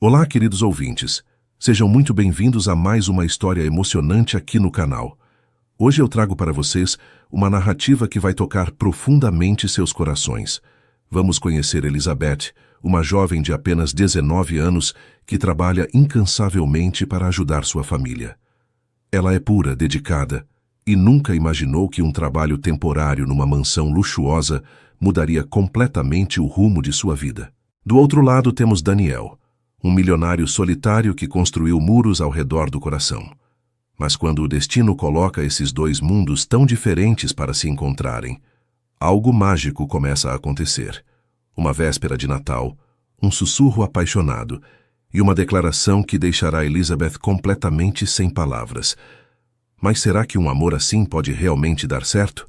Olá, queridos ouvintes. Sejam muito bem-vindos a mais uma história emocionante aqui no canal. Hoje eu trago para vocês uma narrativa que vai tocar profundamente seus corações. Vamos conhecer Elizabeth, uma jovem de apenas 19 anos que trabalha incansavelmente para ajudar sua família. Ela é pura, dedicada, e nunca imaginou que um trabalho temporário numa mansão luxuosa mudaria completamente o rumo de sua vida. Do outro lado temos Daniel, um milionário solitário que construiu muros ao redor do coração. Mas quando o destino coloca esses dois mundos tão diferentes para se encontrarem, algo mágico começa a acontecer. Uma véspera de Natal, um sussurro apaixonado e uma declaração que deixará Elizabeth completamente sem palavras. Mas será que um amor assim pode realmente dar certo?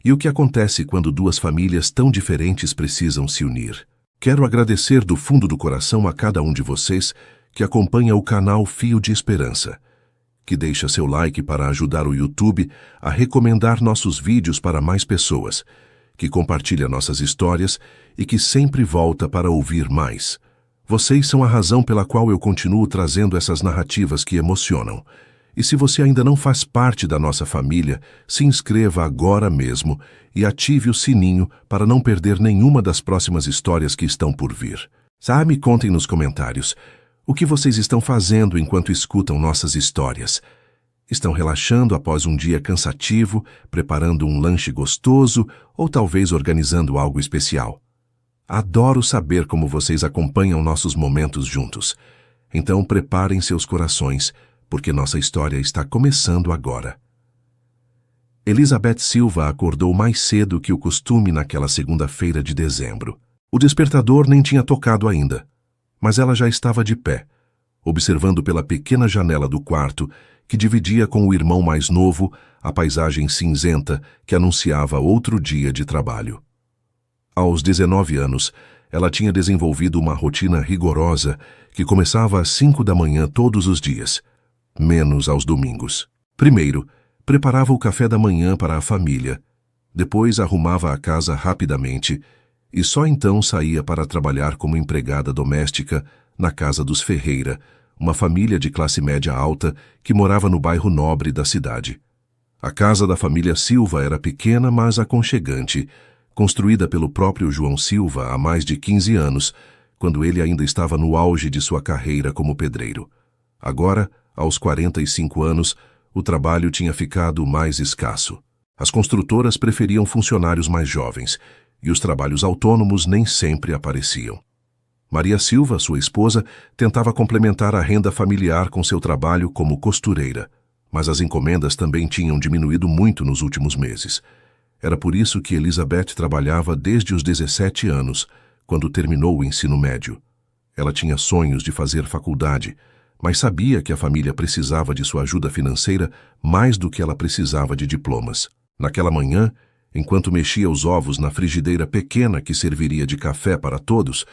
E o que acontece quando duas famílias tão diferentes precisam se unir? Quero agradecer do fundo do coração a cada um de vocês que acompanha o canal Fio de Esperança, que deixa seu like para ajudar o YouTube a recomendar nossos vídeos para mais pessoas, que compartilha nossas histórias e que sempre volta para ouvir mais. Vocês são a razão pela qual eu continuo trazendo essas narrativas que emocionam. E se você ainda não faz parte da nossa família, se inscreva agora mesmo e ative o sininho para não perder nenhuma das próximas histórias que estão por vir. Me contem nos comentários o que vocês estão fazendo enquanto escutam nossas histórias. Estão relaxando após um dia cansativo, preparando um lanche gostoso ou talvez organizando algo especial? Adoro saber como vocês acompanham nossos momentos juntos. Então preparem seus corações, porque nossa história está começando agora. Elizabeth Silva acordou mais cedo que o costume naquela segunda-feira de dezembro. O despertador nem tinha tocado ainda, mas ela já estava de pé, observando pela pequena janela do quarto que dividia com o irmão mais novo a paisagem cinzenta que anunciava outro dia de trabalho. Aos 19 anos, ela tinha desenvolvido uma rotina rigorosa que começava às 5 da manhã todos os dias, menos aos domingos. Primeiro, preparava o café da manhã para a família, depois arrumava a casa rapidamente e só então saía para trabalhar como empregada doméstica na casa dos Ferreira, uma família de classe média alta que morava no bairro nobre da cidade. A casa da família Silva era pequena, mas aconchegante, construída pelo próprio João Silva há mais de 15 anos, quando ele ainda estava no auge de sua carreira como pedreiro. Agora, aos 45 anos, o trabalho tinha ficado mais escasso. As construtoras preferiam funcionários mais jovens, e os trabalhos autônomos nem sempre apareciam. Maria Silva, sua esposa, tentava complementar a renda familiar com seu trabalho como costureira, mas as encomendas também tinham diminuído muito nos últimos meses. Era por isso que Elizabeth trabalhava desde os 17 anos, quando terminou o ensino médio. Ela tinha sonhos de fazer faculdade, mas sabia que a família precisava de sua ajuda financeira mais do que ela precisava de diplomas. Naquela manhã, enquanto mexia os ovos na frigideira pequena que serviria de café para todos,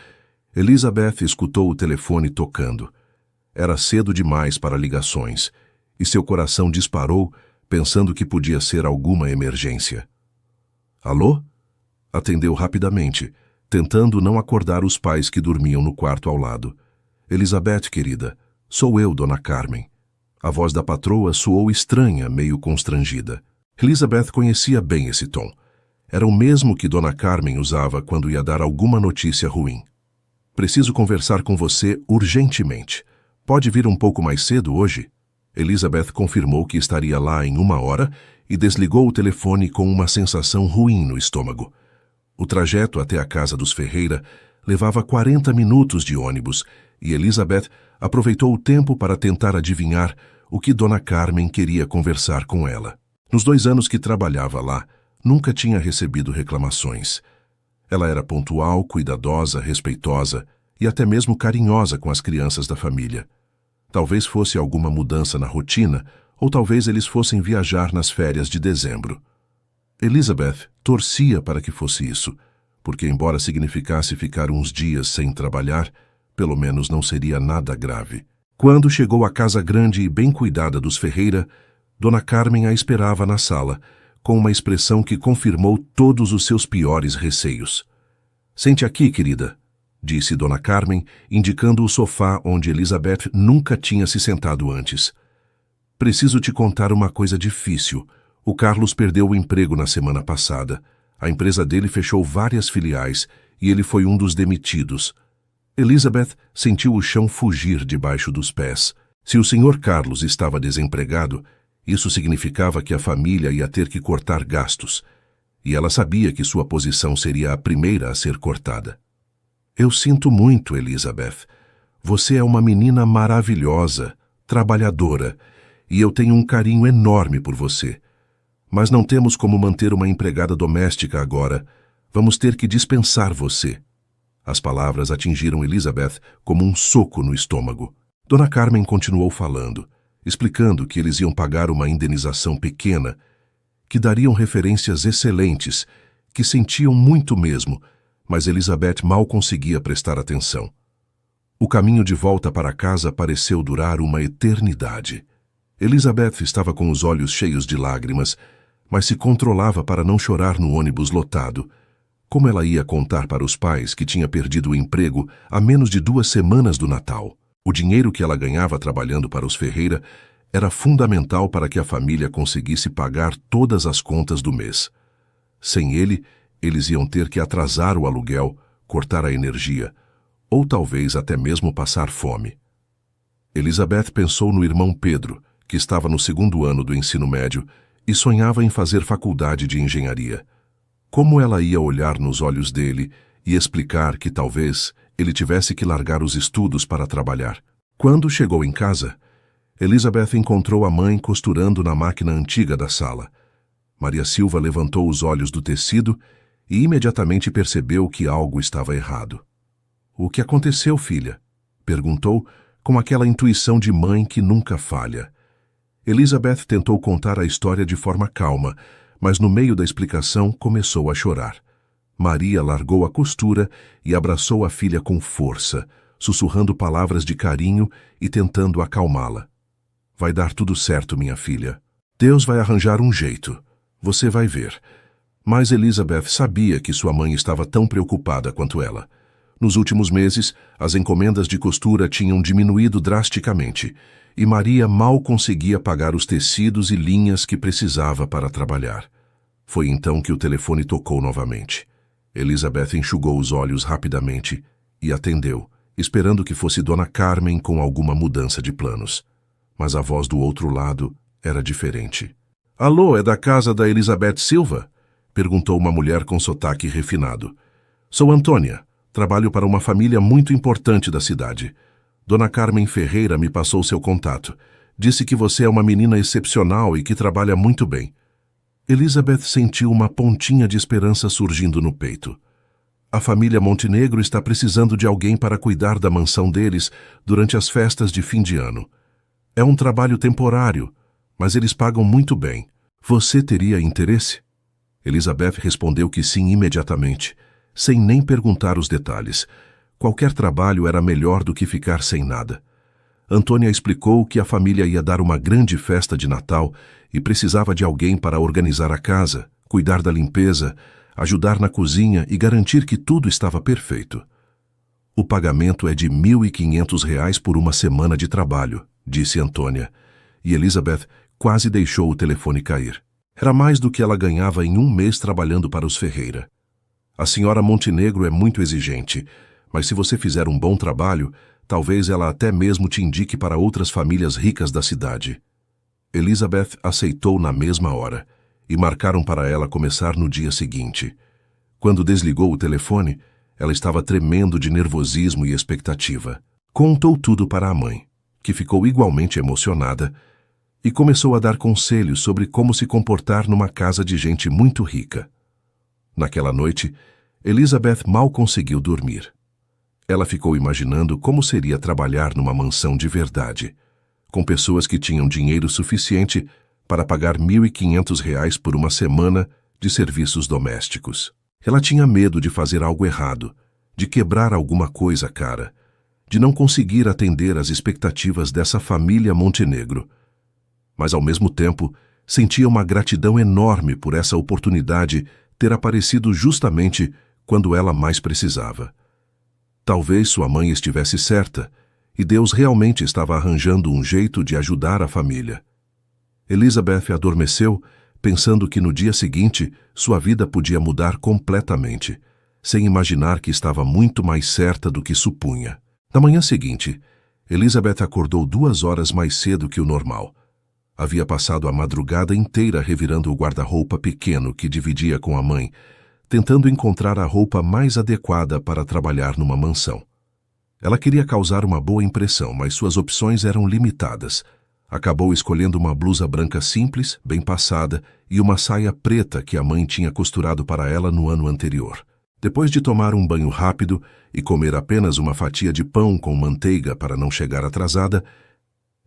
Elizabeth escutou o telefone tocando. Era cedo demais para ligações, e seu coração disparou, pensando que podia ser alguma emergência. Alô? Atendeu rapidamente, tentando não acordar os pais que dormiam no quarto ao lado. Elizabeth, querida, sou eu, Dona Carmen. A voz da patroa soou estranha, meio constrangida. Elizabeth conhecia bem esse tom. Era o mesmo que Dona Carmen usava quando ia dar alguma notícia ruim. Preciso conversar com você urgentemente. Pode vir um pouco mais cedo hoje? Elizabeth confirmou que estaria lá em 1 hora e desligou o telefone com uma sensação ruim no estômago. O trajeto até a casa dos Ferreira levava 40 minutos de ônibus e Elizabeth aproveitou o tempo para tentar adivinhar o que Dona Carmen queria conversar com ela. Nos 2 anos que trabalhava lá, nunca tinha recebido reclamações. Ela era pontual, cuidadosa, respeitosa e até mesmo carinhosa com as crianças da família. Talvez fosse alguma mudança na rotina, ou talvez eles fossem viajar nas férias de dezembro. Elizabeth torcia para que fosse isso, porque embora significasse ficar uns dias sem trabalhar, pelo menos não seria nada grave. Quando chegou à casa grande e bem cuidada dos Ferreira, Dona Carmen a esperava na sala, com uma expressão que confirmou todos os seus piores receios. Sente aqui, querida, disse Dona Carmen, indicando o sofá onde Elizabeth nunca tinha se sentado antes. Preciso te contar uma coisa difícil. O Carlos perdeu o emprego na semana passada. A empresa dele fechou várias filiais e ele foi um dos demitidos. Elizabeth sentiu o chão fugir debaixo dos pés. Se o Sr. Carlos estava desempregado, isso significava que a família ia ter que cortar gastos. E ela sabia que sua posição seria a primeira a ser cortada. Eu sinto muito, Elizabeth. Você é uma menina maravilhosa, trabalhadora, e eu tenho um carinho enorme por você. Mas não temos como manter uma empregada doméstica agora. Vamos ter que dispensar você. As palavras atingiram Elizabeth como um soco no estômago. Dona Carmen continuou falando, explicando que eles iam pagar uma indenização pequena, que dariam referências excelentes, que sentiam muito mesmo, mas Elizabeth mal conseguia prestar atenção. O caminho de volta para casa pareceu durar uma eternidade. Elizabeth estava com os olhos cheios de lágrimas, mas se controlava para não chorar no ônibus lotado. Como ela ia contar para os pais que tinha perdido o emprego há menos de 2 semanas do Natal? O dinheiro que ela ganhava trabalhando para os Ferreira era fundamental para que a família conseguisse pagar todas as contas do mês. Sem ele, eles iam ter que atrasar o aluguel, cortar a energia, ou talvez até mesmo passar fome. Elizabeth pensou no irmão Pedro, que estava no 2º ano do ensino médio e sonhava em fazer faculdade de engenharia. Como ela ia olhar nos olhos dele e explicar que talvez ele tivesse que largar os estudos para trabalhar? Quando chegou em casa, Elizabeth encontrou a mãe costurando na máquina antiga da sala. Maria Silva levantou os olhos do tecido e imediatamente percebeu que algo estava errado. "O que aconteceu, filha?" perguntou, com aquela intuição de mãe que nunca falha. Elizabeth tentou contar a história de forma calma, mas no meio da explicação começou a chorar. Maria largou a costura e abraçou a filha com força, sussurrando palavras de carinho e tentando acalmá-la. "Vai dar tudo certo, minha filha. Deus vai arranjar um jeito. Você vai ver." Mas Elizabeth sabia que sua mãe estava tão preocupada quanto ela. Nos últimos meses, as encomendas de costura tinham diminuído drasticamente, e Maria mal conseguia pagar os tecidos e linhas que precisava para trabalhar. Foi então que o telefone tocou novamente. Elizabeth enxugou os olhos rapidamente e atendeu, esperando que fosse Dona Carmen com alguma mudança de planos. Mas a voz do outro lado era diferente. "Alô, é da casa da Elizabeth Silva?" perguntou uma mulher com sotaque refinado. "Sou Antônia. Trabalho para uma família muito importante da cidade. Dona Carmen Ferreira me passou seu contato. Disse que você é uma menina excepcional e que trabalha muito bem." Elizabeth sentiu uma pontinha de esperança surgindo no peito. A família Montenegro está precisando de alguém para cuidar da mansão deles durante as festas de fim de ano. É um trabalho temporário, mas eles pagam muito bem. Você teria interesse? Elizabeth respondeu que sim imediatamente, sem nem perguntar os detalhes. Qualquer trabalho era melhor do que ficar sem nada. Antônia explicou que a família ia dar uma grande festa de Natal e precisava de alguém para organizar a casa, cuidar da limpeza, ajudar na cozinha e garantir que tudo estava perfeito. "O pagamento é de R$ 1.500 por uma semana de trabalho", disse Antônia, e Elizabeth quase deixou o telefone cair. Era mais do que ela ganhava em um mês trabalhando para os Ferreira. "A senhora Montenegro é muito exigente, mas se você fizer um bom trabalho, talvez ela até mesmo te indique para outras famílias ricas da cidade." Elizabeth aceitou na mesma hora, e marcaram para ela começar no dia seguinte. Quando desligou o telefone, ela estava tremendo de nervosismo e expectativa. Contou tudo para a mãe, que ficou igualmente emocionada, e começou a dar conselhos sobre como se comportar numa casa de gente muito rica. Naquela noite, Elizabeth mal conseguiu dormir. Ela ficou imaginando como seria trabalhar numa mansão de verdade, com pessoas que tinham dinheiro suficiente para pagar R$ 1.500 por uma semana de serviços domésticos. Ela tinha medo de fazer algo errado, de quebrar alguma coisa cara, de não conseguir atender às expectativas dessa família Montenegro. Mas, ao mesmo tempo, sentia uma gratidão enorme por essa oportunidade ter aparecido justamente quando ela mais precisava. Talvez sua mãe estivesse certa, e Deus realmente estava arranjando um jeito de ajudar a família. Elizabeth adormeceu, pensando que no dia seguinte sua vida podia mudar completamente, sem imaginar que estava muito mais certa do que supunha. Na manhã seguinte, Elizabeth acordou 2 horas mais cedo que o normal. Havia passado a madrugada inteira revirando o guarda-roupa pequeno que dividia com a mãe, tentando encontrar a roupa mais adequada para trabalhar numa mansão. Ela queria causar uma boa impressão, mas suas opções eram limitadas. Acabou escolhendo uma blusa branca simples, bem passada, e uma saia preta que a mãe tinha costurado para ela no ano anterior. Depois de tomar um banho rápido e comer apenas uma fatia de pão com manteiga para não chegar atrasada,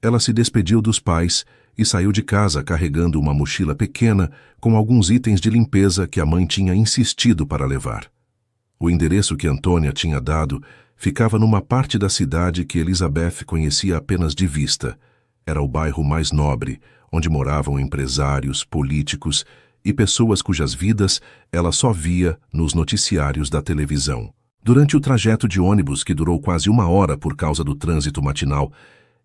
ela se despediu dos pais e saiu de casa carregando uma mochila pequena com alguns itens de limpeza que a mãe tinha insistido para levar. O endereço que Antônia tinha dado ficava numa parte da cidade que Elizabeth conhecia apenas de vista. Era o bairro mais nobre, onde moravam empresários, políticos e pessoas cujas vidas ela só via nos noticiários da televisão. Durante o trajeto de ônibus, que durou quase 1 hora por causa do trânsito matinal,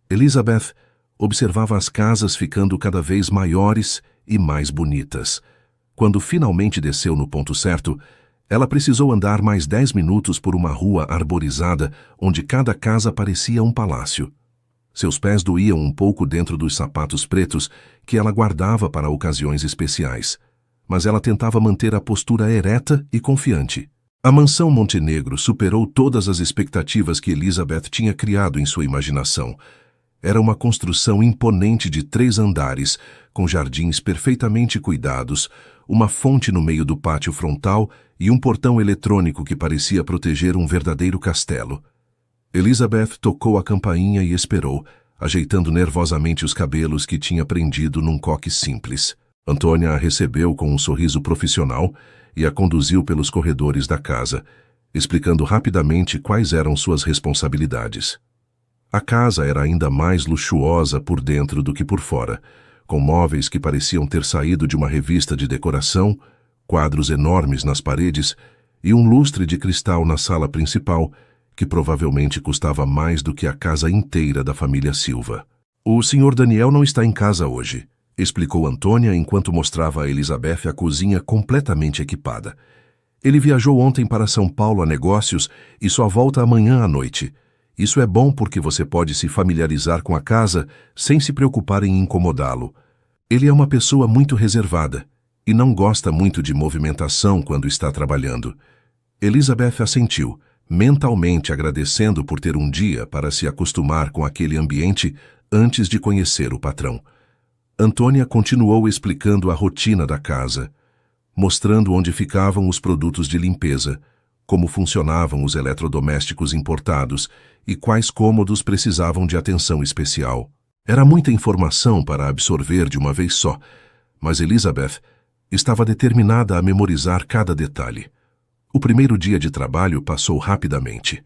Elizabeth observava as casas ficando cada vez maiores e mais bonitas. Quando finalmente desceu no ponto certo, ela precisou andar mais 10 minutos por uma rua arborizada, onde cada casa parecia um palácio. Seus pés doíam um pouco dentro dos sapatos pretos que ela guardava para ocasiões especiais, mas ela tentava manter a postura ereta e confiante. A mansão Montenegro superou todas as expectativas que Elizabeth tinha criado em sua imaginação. Era uma construção imponente de 3 andares, com jardins perfeitamente cuidados, uma fonte no meio do pátio frontal e um portão eletrônico que parecia proteger um verdadeiro castelo. Elizabeth tocou a campainha e esperou, ajeitando nervosamente os cabelos que tinha prendido num coque simples. Antônia a recebeu com um sorriso profissional e a conduziu pelos corredores da casa, explicando rapidamente quais eram suas responsabilidades. A casa era ainda mais luxuosa por dentro do que por fora, com móveis que pareciam ter saído de uma revista de decoração, quadros enormes nas paredes e um lustre de cristal na sala principal, que provavelmente custava mais do que a casa inteira da família Silva. "O Sr. Daniel não está em casa hoje", explicou Antônia enquanto mostrava a Elizabeth a cozinha completamente equipada. "Ele viajou ontem para São Paulo a negócios e só volta amanhã à noite. Isso é bom porque você pode se familiarizar com a casa sem se preocupar em incomodá-lo. Ele é uma pessoa muito reservada e não gosta muito de movimentação quando está trabalhando." Elizabeth assentiu, mentalmente agradecendo por ter um dia para se acostumar com aquele ambiente antes de conhecer o patrão. Antônia continuou explicando a rotina da casa, mostrando onde ficavam os produtos de limpeza, como funcionavam os eletrodomésticos importados e quais cômodos precisavam de atenção especial. Era muita informação para absorver de uma vez só, mas Elizabeth estava determinada a memorizar cada detalhe. O primeiro dia de trabalho passou rapidamente.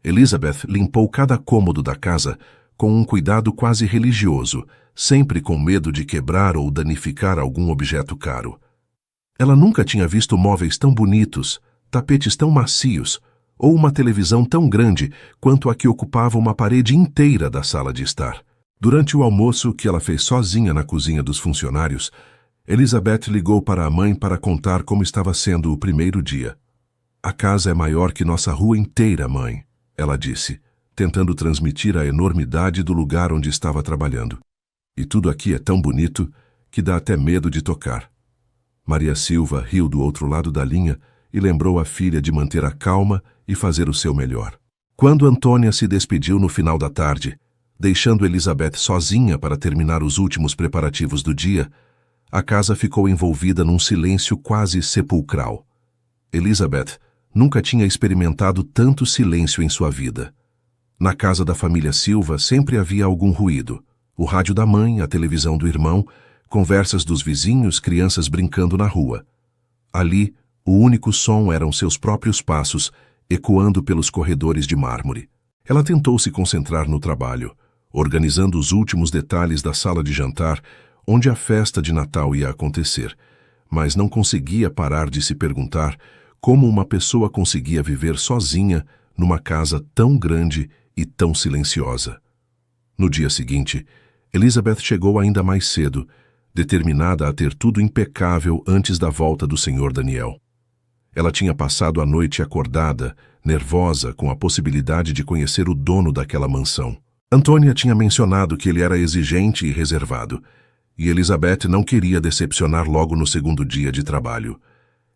Elizabeth limpou cada cômodo da casa com um cuidado quase religioso, sempre com medo de quebrar ou danificar algum objeto caro. Ela nunca tinha visto móveis tão bonitos, tapetes tão macios, ou uma televisão tão grande quanto a que ocupava uma parede inteira da sala de estar. Durante o almoço que ela fez sozinha na cozinha dos funcionários, Elizabeth ligou para a mãe para contar como estava sendo o primeiro dia. "A casa é maior que nossa rua inteira, mãe", ela disse, tentando transmitir a enormidade do lugar onde estava trabalhando. "E tudo aqui é tão bonito que dá até medo de tocar." Maria Silva riu do outro lado da linha e lembrou a filha de manter a calma e fazer o seu melhor. Quando Antônia se despediu no final da tarde, deixando Elizabeth sozinha para terminar os últimos preparativos do dia, a casa ficou envolvida num silêncio quase sepulcral. Elizabeth nunca tinha experimentado tanto silêncio em sua vida. Na casa da família Silva sempre havia algum ruído: o rádio da mãe, a televisão do irmão, conversas dos vizinhos, crianças brincando na rua. Ali, o único som eram seus próprios passos, ecoando pelos corredores de mármore. Ela tentou se concentrar no trabalho, organizando os últimos detalhes da sala de jantar, onde a festa de Natal ia acontecer, mas não conseguia parar de se perguntar como uma pessoa conseguia viver sozinha numa casa tão grande e tão silenciosa. No dia seguinte, Elizabeth chegou ainda mais cedo, determinada a ter tudo impecável antes da volta do Sr. Daniel. Ela tinha passado a noite acordada, nervosa com a possibilidade de conhecer o dono daquela mansão. Antônia tinha mencionado que ele era exigente e reservado, e Elizabeth não queria decepcionar logo no segundo dia de trabalho.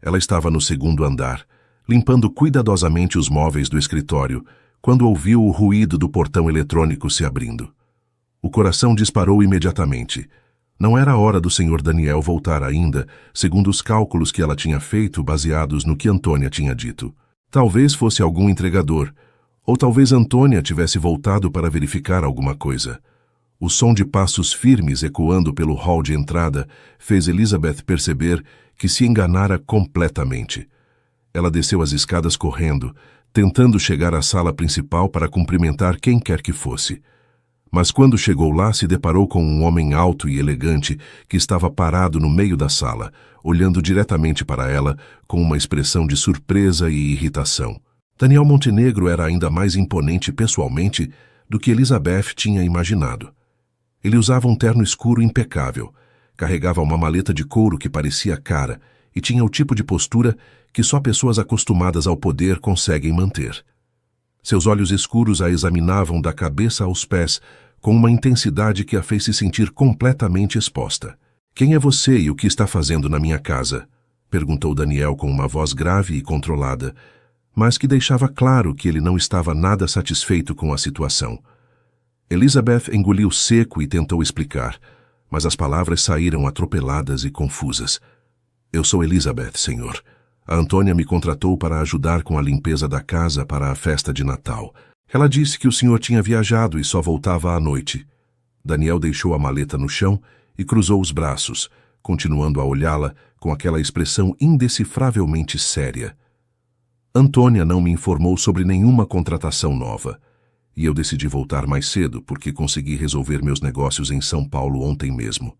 Ela estava no segundo andar, limpando cuidadosamente os móveis do escritório, quando ouviu o ruído do portão eletrônico se abrindo. O coração disparou imediatamente. Não era hora do Sr. Daniel voltar ainda, segundo os cálculos que ela tinha feito baseados no que Antônia tinha dito. Talvez fosse algum entregador, ou talvez Antônia tivesse voltado para verificar alguma coisa. O som de passos firmes ecoando pelo hall de entrada fez Elizabeth perceber que se enganara completamente. Ela desceu as escadas correndo, tentando chegar à sala principal para cumprimentar quem quer que fosse. Mas quando chegou lá, se deparou com um homem alto e elegante que estava parado no meio da sala, olhando diretamente para ela com uma expressão de surpresa e irritação. Daniel Montenegro era ainda mais imponente pessoalmente do que Elizabeth tinha imaginado. Ele usava um terno escuro impecável, carregava uma maleta de couro que parecia cara e tinha o tipo de postura que só pessoas acostumadas ao poder conseguem manter. Seus olhos escuros a examinavam da cabeça aos pés com uma intensidade que a fez se sentir completamente exposta. "Quem é você e o que está fazendo na minha casa?" perguntou Daniel com uma voz grave e controlada, mas que deixava claro que ele não estava nada satisfeito com a situação. Elizabeth engoliu seco e tentou explicar, mas as palavras saíram atropeladas e confusas. "Eu sou Elizabeth, senhor. A Antônia me contratou para ajudar com a limpeza da casa para a festa de Natal. Ela disse que o senhor tinha viajado e só voltava à noite." Daniel deixou a maleta no chão e cruzou os braços, continuando a olhá-la com aquela expressão indecifravelmente séria. "Antônia não me informou sobre nenhuma contratação nova, e eu decidi voltar mais cedo porque consegui resolver meus negócios em São Paulo ontem mesmo."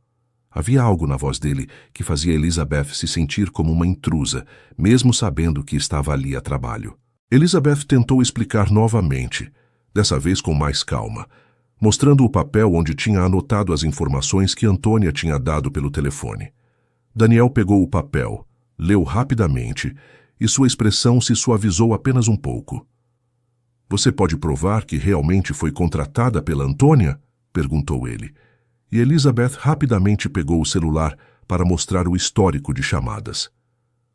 Havia algo na voz dele que fazia Elizabeth se sentir como uma intrusa, mesmo sabendo que estava ali a trabalho. Elizabeth tentou explicar novamente, dessa vez com mais calma, mostrando o papel onde tinha anotado as informações que Antônia tinha dado pelo telefone. Daniel pegou o papel, leu rapidamente, e sua expressão se suavizou apenas um pouco. "Você pode provar que realmente foi contratada pela Antônia?" perguntou ele. E Elizabeth rapidamente pegou o celular para mostrar o histórico de chamadas.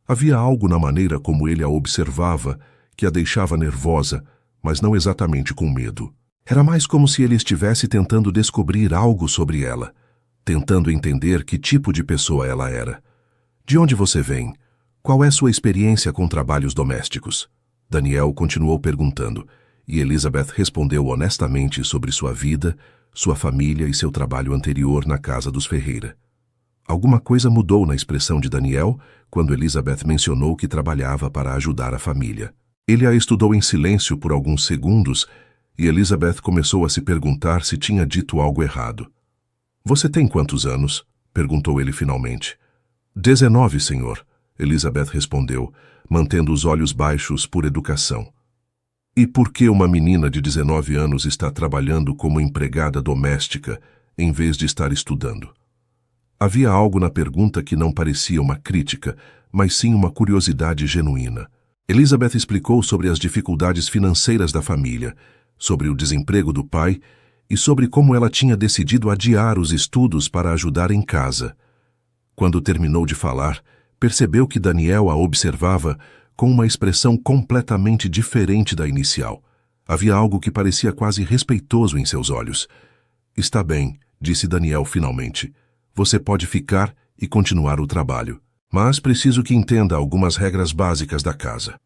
Havia algo na maneira como ele a observava que a deixava nervosa, mas não exatamente com medo. Era mais como se ele estivesse tentando descobrir algo sobre ela, tentando entender que tipo de pessoa ela era. "De onde você vem? Qual é sua experiência com trabalhos domésticos?" Daniel continuou perguntando, e Elizabeth respondeu honestamente sobre sua vida, sua família e seu trabalho anterior na casa dos Ferreira. Alguma coisa mudou na expressão de Daniel quando Elizabeth mencionou que trabalhava para ajudar a família. Ele a estudou em silêncio por alguns segundos e Elizabeth começou a se perguntar se tinha dito algo errado. "Você tem quantos anos?" perguntou ele finalmente. 19, senhor, Elizabeth respondeu, mantendo os olhos baixos por educação. "E por que uma menina de 19 anos está trabalhando como empregada doméstica em vez de estar estudando?" Havia algo na pergunta que não parecia uma crítica, mas sim uma curiosidade genuína. Elizabeth explicou sobre as dificuldades financeiras da família, sobre o desemprego do pai e sobre como ela tinha decidido adiar os estudos para ajudar em casa. Quando terminou de falar, percebeu que Daniel a observava com uma expressão completamente diferente da inicial. Havia algo que parecia quase respeitoso em seus olhos. "Está bem", disse Daniel finalmente. "Você pode ficar e continuar o trabalho, mas preciso que entenda algumas regras básicas da casa."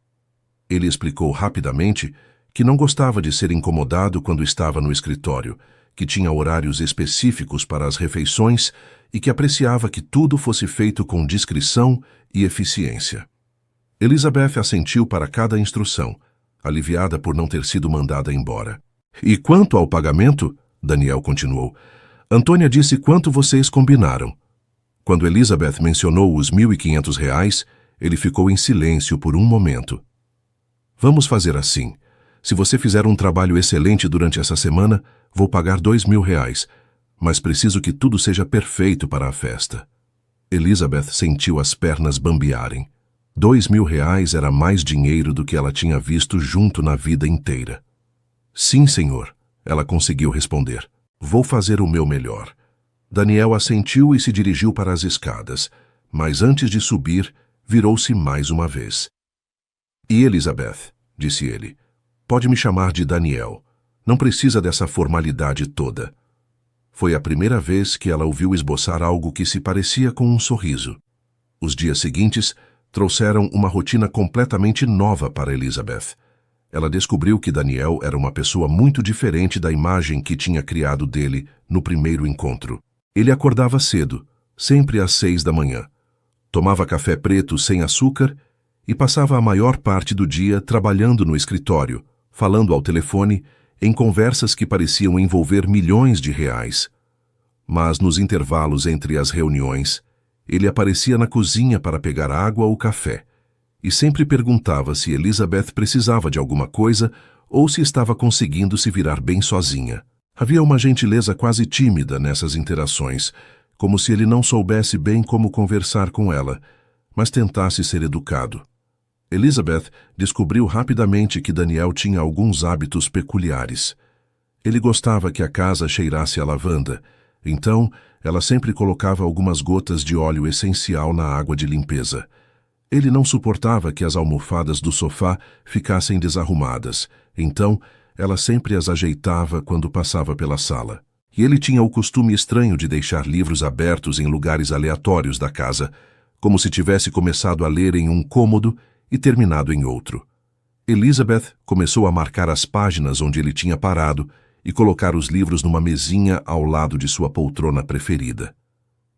Ele explicou rapidamente que não gostava de ser incomodado quando estava no escritório, que tinha horários específicos para as refeições e que apreciava que tudo fosse feito com discrição e eficiência. Elizabeth assentiu para cada instrução, aliviada por não ter sido mandada embora. "E quanto ao pagamento?" Daniel continuou. "Antônia disse quanto vocês combinaram." Quando Elizabeth mencionou os R$ 1.500, ele ficou em silêncio por um momento. "Vamos fazer assim. Se você fizer um trabalho excelente durante essa semana, vou pagar R$ 2.000, mas preciso que tudo seja perfeito para a festa. Elizabeth sentiu as pernas bambearem. R$ 2.000 era mais dinheiro do que ela tinha visto junto na vida inteira. Sim, senhor, ela conseguiu responder. Vou fazer o meu melhor. Daniel assentiu e se dirigiu para as escadas, mas antes de subir, virou-se mais uma vez. E Elizabeth, disse ele, pode me chamar de Daniel. Não precisa dessa formalidade toda. Foi a primeira vez que ela ouviu esboçar algo que se parecia com um sorriso. Os dias seguintes trouxeram uma rotina completamente nova para Elizabeth. Ela descobriu que Daniel era uma pessoa muito diferente da imagem que tinha criado dele no primeiro encontro. Ele acordava cedo, sempre às 6 da manhã. Tomava café preto sem açúcar e passava a maior parte do dia trabalhando no escritório, falando ao telefone, em conversas que pareciam envolver milhões de reais. Mas nos intervalos entre as reuniões, ele aparecia na cozinha para pegar água ou café, e sempre perguntava se Elizabeth precisava de alguma coisa ou se estava conseguindo se virar bem sozinha. Havia uma gentileza quase tímida nessas interações, como se ele não soubesse bem como conversar com ela, mas tentasse ser educado. Elizabeth descobriu rapidamente que Daniel tinha alguns hábitos peculiares. Ele gostava que a casa cheirasse a lavanda, então ela sempre colocava algumas gotas de óleo essencial na água de limpeza. Ele não suportava que as almofadas do sofá ficassem desarrumadas, então ela sempre as ajeitava quando passava pela sala. E ele tinha o costume estranho de deixar livros abertos em lugares aleatórios da casa, como se tivesse começado a ler em um cômodo e terminado em outro. Elizabeth começou a marcar as páginas onde ele tinha parado e colocar os livros numa mesinha ao lado de sua poltrona preferida.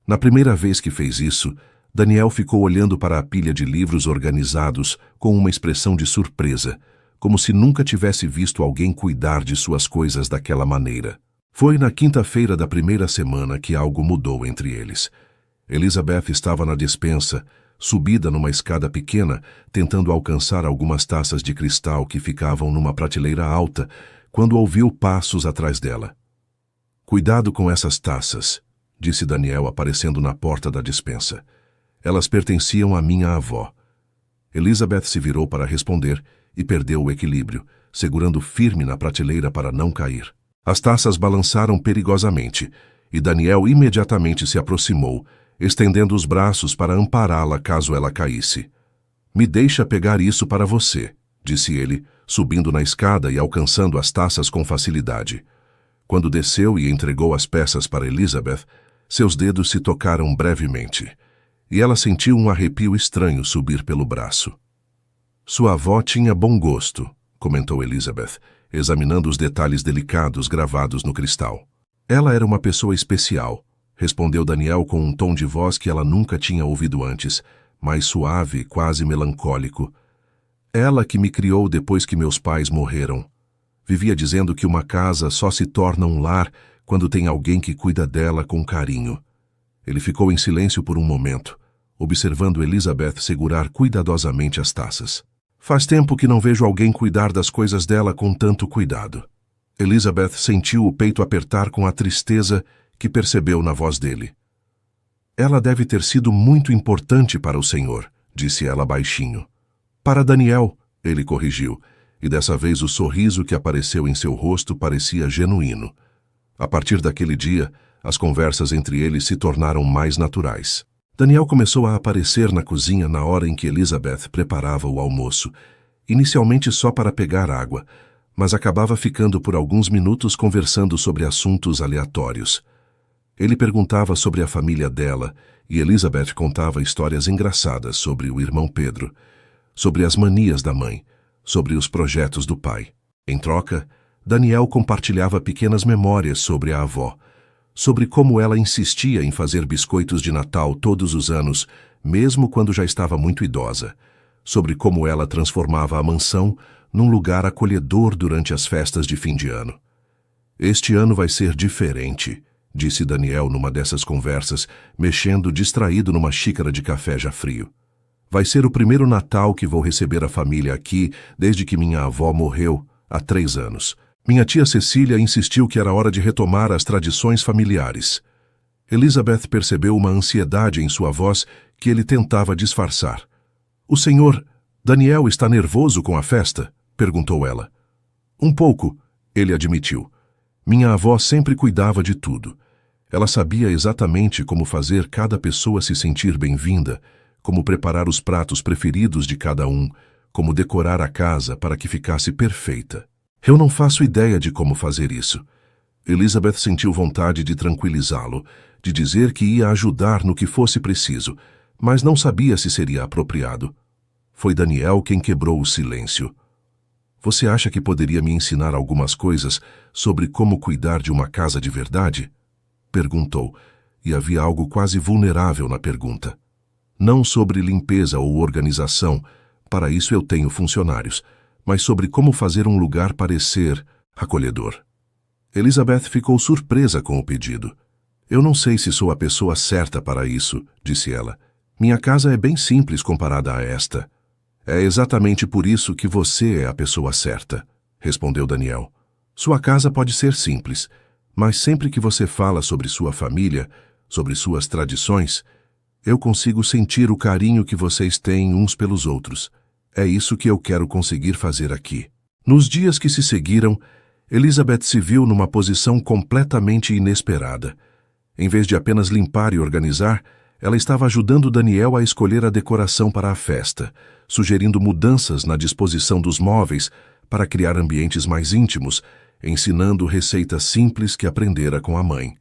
Na primeira vez que fez isso, Daniel ficou olhando para a pilha de livros organizados com uma expressão de surpresa, como se nunca tivesse visto alguém cuidar de suas coisas daquela maneira. Foi na quinta-feira da primeira semana que algo mudou entre eles. Elizabeth estava na despensa, subida numa escada pequena, tentando alcançar algumas taças de cristal que ficavam numa prateleira alta, quando ouviu passos atrás dela. Cuidado com essas taças, disse Daniel aparecendo na porta da despensa. Elas pertenciam à minha avó. Elizabeth se virou para responder e perdeu o equilíbrio, segurando firme na prateleira para não cair. As taças balançaram perigosamente, e Daniel imediatamente se aproximou, estendendo os braços para ampará-la caso ela caísse. Me deixa pegar isso para você, disse ele, subindo na escada e alcançando as taças com facilidade. Quando desceu e entregou as peças para Elizabeth, seus dedos se tocaram brevemente, e ela sentiu um arrepio estranho subir pelo braço. Sua avó tinha bom gosto, comentou Elizabeth, examinando os detalhes delicados gravados no cristal. Ela era uma pessoa especial, respondeu Daniel com um tom de voz que ela nunca tinha ouvido antes, mais suave, quase melancólico. Ela que me criou depois que meus pais morreram. Vivia dizendo que uma casa só se torna um lar quando tem alguém que cuida dela com carinho. Ele ficou em silêncio por um momento, observando Elizabeth segurar cuidadosamente as taças. Faz tempo que não vejo alguém cuidar das coisas dela com tanto cuidado. Elizabeth sentiu o peito apertar com a tristeza que percebeu na voz dele. Ela deve ter sido muito importante para o senhor, disse ela baixinho. Para Daniel, ele corrigiu, e dessa vez o sorriso que apareceu em seu rosto parecia genuíno. A partir daquele dia, as conversas entre eles se tornaram mais naturais. Daniel começou a aparecer na cozinha na hora em que Elizabeth preparava o almoço, inicialmente só para pegar água, mas acabava ficando por alguns minutos conversando sobre assuntos aleatórios. Ele perguntava sobre a família dela e Elizabeth contava histórias engraçadas sobre o irmão Pedro, sobre as manias da mãe, sobre os projetos do pai. Em troca, Daniel compartilhava pequenas memórias sobre a avó, sobre como ela insistia em fazer biscoitos de Natal todos os anos, mesmo quando já estava muito idosa, sobre como ela transformava a mansão num lugar acolhedor durante as festas de fim de ano. Este ano vai ser diferente, disse Daniel numa dessas conversas, mexendo distraído numa xícara de café já frio. Vai ser o primeiro Natal que vou receber a família aqui desde que minha avó morreu, há 3 anos. Minha tia Cecília insistiu que era hora de retomar as tradições familiares. Elizabeth percebeu uma ansiedade em sua voz que ele tentava disfarçar. "O senhor Daniel está nervoso com a festa?" perguntou ela. "Um pouco", ele admitiu. "Minha avó sempre cuidava de tudo. Ela sabia exatamente como fazer cada pessoa se sentir bem-vinda, como preparar os pratos preferidos de cada um, como decorar a casa para que ficasse perfeita. Eu não faço ideia de como fazer isso." Elizabeth sentiu vontade de tranquilizá-lo, de dizer que ia ajudar no que fosse preciso, mas não sabia se seria apropriado. Foi Daniel quem quebrou o silêncio. "Você acha que poderia me ensinar algumas coisas sobre como cuidar de uma casa de verdade?" perguntou, e havia algo quase vulnerável na pergunta. "Não sobre limpeza ou organização, para isso eu tenho funcionários, mas sobre como fazer um lugar parecer acolhedor." Elizabeth ficou surpresa com o pedido. "Eu não sei se sou a pessoa certa para isso", disse ela. "Minha casa é bem simples comparada a esta." "É exatamente por isso que você é a pessoa certa", respondeu Daniel. "Sua casa pode ser simples, mas sempre que você fala sobre sua família, sobre suas tradições, eu consigo sentir o carinho que vocês têm uns pelos outros. É isso que eu quero conseguir fazer aqui." Nos dias que se seguiram, Elizabeth se viu numa posição completamente inesperada. Em vez de apenas limpar e organizar, ela estava ajudando Daniel a escolher a decoração para a festa, sugerindo mudanças na disposição dos móveis para criar ambientes mais íntimos, ensinando receitas simples que aprendera com a mãe.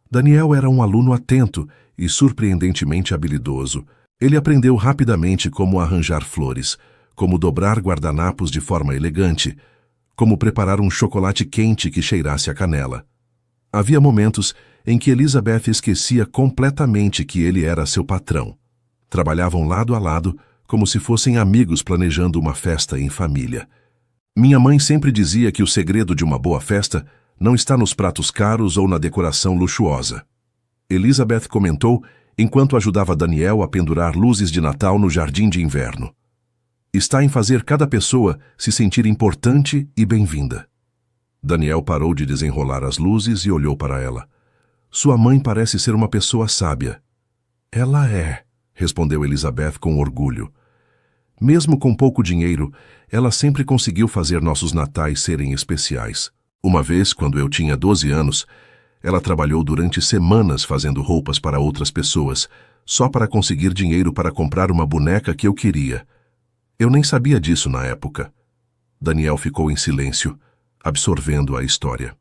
Daniel era um aluno atento e surpreendentemente habilidoso. Ele aprendeu rapidamente como arranjar flores, como dobrar guardanapos de forma elegante, como preparar um chocolate quente que cheirasse a canela. Havia momentos em que Elizabeth esquecia completamente que ele era seu patrão. Trabalhavam lado a lado, como se fossem amigos planejando uma festa em família. "Minha mãe sempre dizia que o segredo de uma boa festa não está nos pratos caros ou na decoração luxuosa", Elizabeth comentou enquanto ajudava Daniel a pendurar luzes de Natal no jardim de inverno. "Está em fazer cada pessoa se sentir importante e bem-vinda." Daniel parou de desenrolar as luzes e olhou para ela. "Sua mãe parece ser uma pessoa sábia." "Ela é", respondeu Elizabeth com orgulho. "Mesmo com pouco dinheiro, ela sempre conseguiu fazer nossos natais serem especiais. Uma vez, quando eu tinha 12 anos, ela trabalhou durante semanas fazendo roupas para outras pessoas, só para conseguir dinheiro para comprar uma boneca que eu queria. Eu nem sabia disso na época." Daniel ficou em silêncio, absorvendo a história.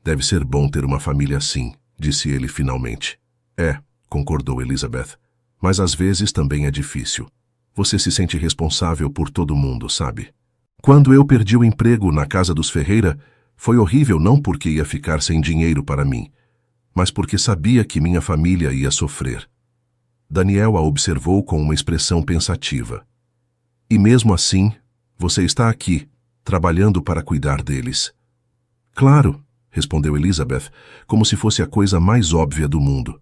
"Deve ser bom ter uma família assim", disse ele finalmente. "É", concordou Elizabeth, "mas às vezes também é difícil. Você se sente responsável por todo mundo, sabe? Quando eu perdi o emprego na casa dos Ferreira, foi horrível não porque ia ficar sem dinheiro para mim, mas porque sabia que minha família ia sofrer." Daniel a observou com uma expressão pensativa. "E mesmo assim, você está aqui, trabalhando para cuidar deles." "Claro", respondeu Elizabeth, como se fosse a coisa mais óbvia do mundo.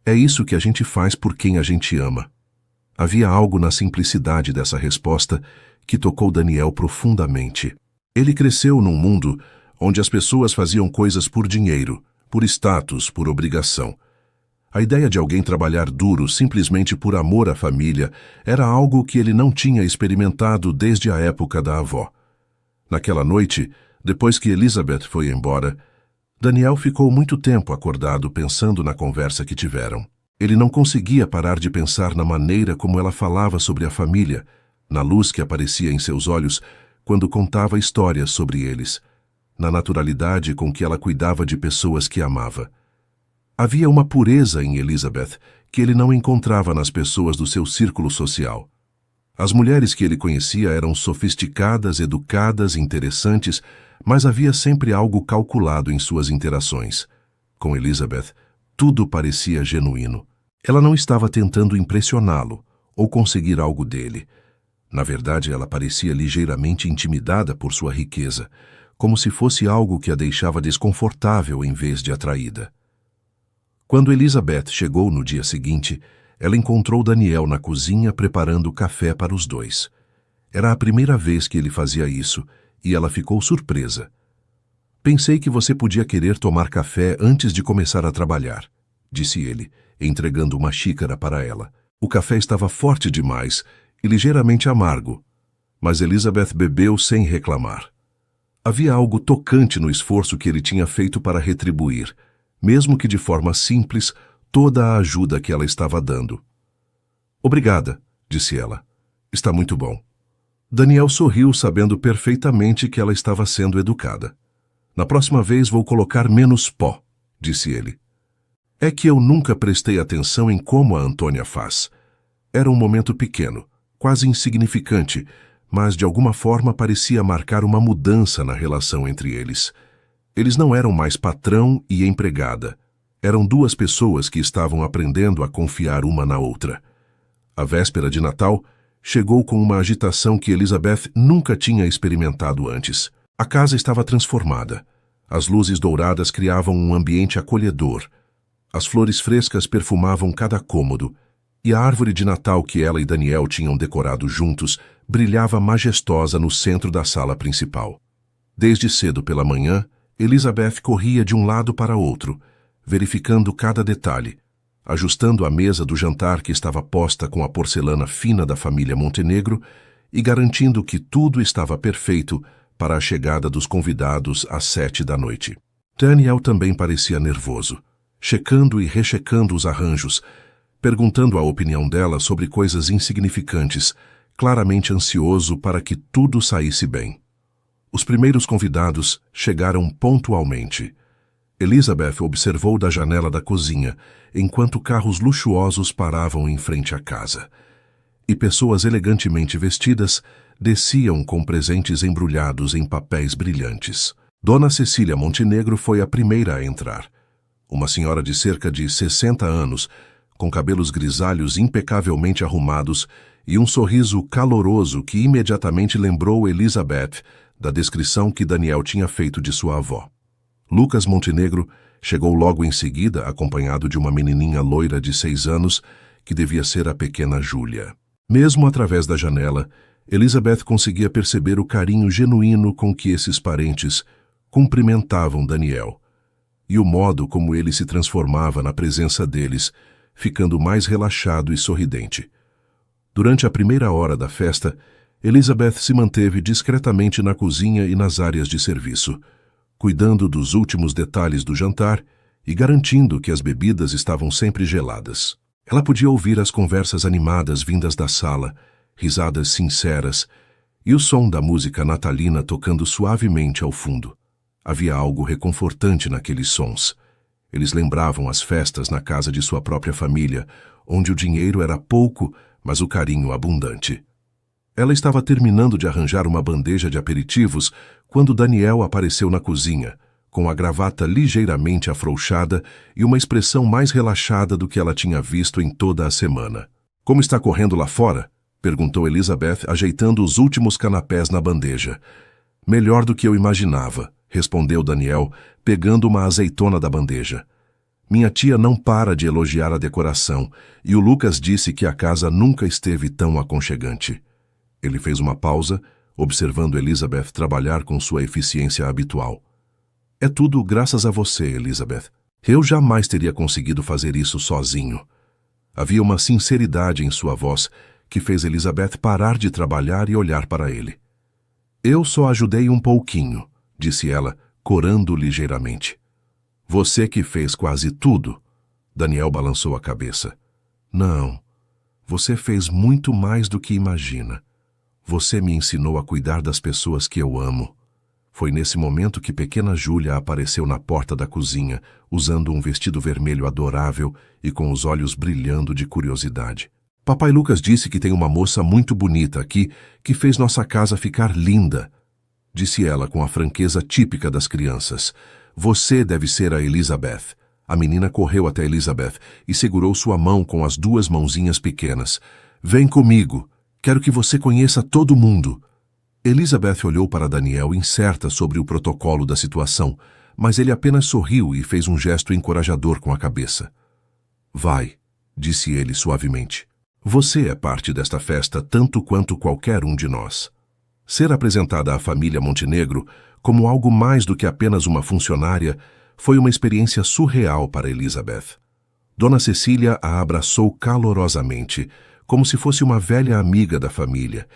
"É isso que a gente faz por quem a gente ama." Havia algo na simplicidade dessa resposta que tocou Daniel profundamente. Ele cresceu num mundo onde as pessoas faziam coisas por dinheiro, por status, por obrigação. A ideia de alguém trabalhar duro simplesmente por amor à família era algo que ele não tinha experimentado desde a época da avó. Naquela noite, depois que Elizabeth foi embora, Daniel ficou muito tempo acordado pensando na conversa que tiveram. Ele não conseguia parar de pensar na maneira como ela falava sobre a família, na luz que aparecia em seus olhos quando contava histórias sobre eles, na naturalidade com que ela cuidava de pessoas que amava. Havia uma pureza em Elizabeth que ele não encontrava nas pessoas do seu círculo social. As mulheres que ele conhecia eram sofisticadas, educadas, interessantes, mas havia sempre algo calculado em suas interações. Com Elizabeth, tudo parecia genuíno. Ela não estava tentando impressioná-lo ou conseguir algo dele. Na verdade, ela parecia ligeiramente intimidada por sua riqueza, como se fosse algo que a deixava desconfortável em vez de atraída. Quando Elizabeth chegou no dia seguinte, ela encontrou Daniel na cozinha preparando café para os dois. Era a primeira vez que ele fazia isso, e ela ficou surpresa. Pensei que você podia querer tomar café antes de começar a trabalhar, disse ele, entregando uma xícara para ela. O café estava forte demais e ligeiramente amargo, mas Elizabeth bebeu sem reclamar. Havia algo tocante no esforço que ele tinha feito para retribuir, mesmo que de forma simples, toda a ajuda que ela estava dando. Obrigada, disse ela. Está muito bom. Daniel sorriu, sabendo perfeitamente que ela estava sendo educada. Na próxima vez vou colocar menos pó, disse ele. É que eu nunca prestei atenção em como a Antônia faz. Era um momento pequeno, quase insignificante, mas de alguma forma parecia marcar uma mudança na relação entre eles. Eles não eram mais patrão e empregada. Eram duas pessoas que estavam aprendendo a confiar uma na outra. A véspera de Natal chegou com uma agitação que Elizabeth nunca tinha experimentado antes. A casa estava transformada. As luzes douradas criavam um ambiente acolhedor. As flores frescas perfumavam cada cômodo, e a árvore de Natal que ela e Daniel tinham decorado juntos brilhava majestosa no centro da sala principal. Desde cedo pela manhã, Elizabeth corria de um lado para outro, verificando cada detalhe, ajustando a mesa do jantar que estava posta com a porcelana fina da família Montenegro e garantindo que tudo estava perfeito para a chegada dos convidados às 7 da noite. Daniel também parecia nervoso, checando e rechecando os arranjos, perguntando a opinião dela sobre coisas insignificantes, claramente ansioso para que tudo saísse bem. Os primeiros convidados chegaram pontualmente. Elizabeth observou da janela da cozinha, enquanto carros luxuosos paravam em frente à casa. E pessoas elegantemente vestidas desciam com presentes embrulhados em papéis brilhantes. Dona Cecília Montenegro foi a primeira a entrar. Uma senhora de cerca de 60 anos, com cabelos grisalhos impecavelmente arrumados e um sorriso caloroso que imediatamente lembrou Elizabeth da descrição que Daniel tinha feito de sua avó. Lucas Montenegro chegou logo em seguida, acompanhado de uma menininha loira de 6 anos, que devia ser a pequena Júlia. Mesmo através da janela, Elizabeth conseguia perceber o carinho genuíno com que esses parentes cumprimentavam Daniel, e o modo como ele se transformava na presença deles, ficando mais relaxado e sorridente. Durante a primeira hora da festa, Elizabeth se manteve discretamente na cozinha e nas áreas de serviço, cuidando dos últimos detalhes do jantar e garantindo que as bebidas estavam sempre geladas. Ela podia ouvir as conversas animadas vindas da sala, risadas sinceras e o som da música natalina tocando suavemente ao fundo. Havia algo reconfortante naqueles sons. Eles lembravam as festas na casa de sua própria família, onde o dinheiro era pouco, mas o carinho abundante. Ela estava terminando de arranjar uma bandeja de aperitivos quando Daniel apareceu na cozinha, com a gravata ligeiramente afrouxada e uma expressão mais relaxada do que ela tinha visto em toda a semana. "Como está correndo lá fora?" perguntou Elizabeth, ajeitando os últimos canapés na bandeja. "Melhor do que eu imaginava", respondeu Daniel, pegando uma azeitona da bandeja. "Minha tia não para de elogiar a decoração, e o Lucas disse que a casa nunca esteve tão aconchegante." Ele fez uma pausa, observando Elizabeth trabalhar com sua eficiência habitual. "É tudo graças a você, Elizabeth. Eu jamais teria conseguido fazer isso sozinho." Havia uma sinceridade em sua voz que fez Elizabeth parar de trabalhar e olhar para ele. "Eu só ajudei um pouquinho", disse ela, corando ligeiramente. "Você que fez quase tudo." Daniel balançou a cabeça. "Não, você fez muito mais do que imagina. Você me ensinou a cuidar das pessoas que eu amo." Foi nesse momento que pequena Júlia apareceu na porta da cozinha, usando um vestido vermelho adorável e com os olhos brilhando de curiosidade. "Papai Lucas disse que tem uma moça muito bonita aqui que fez nossa casa ficar linda", disse ela com a franqueza típica das crianças. "Você deve ser a Elizabeth." A menina correu até Elizabeth e segurou sua mão com as 2 mãozinhas pequenas. "Vem comigo. Quero que você conheça todo mundo." Elizabeth olhou para Daniel incerta sobre o protocolo da situação, mas ele apenas sorriu e fez um gesto encorajador com a cabeça. "Vai", disse ele suavemente. "Você é parte desta festa tanto quanto qualquer um de nós." Ser apresentada à família Montenegro como algo mais do que apenas uma funcionária foi uma experiência surreal para Elizabeth. Dona Cecília a abraçou calorosamente, como se fosse uma velha amiga da família,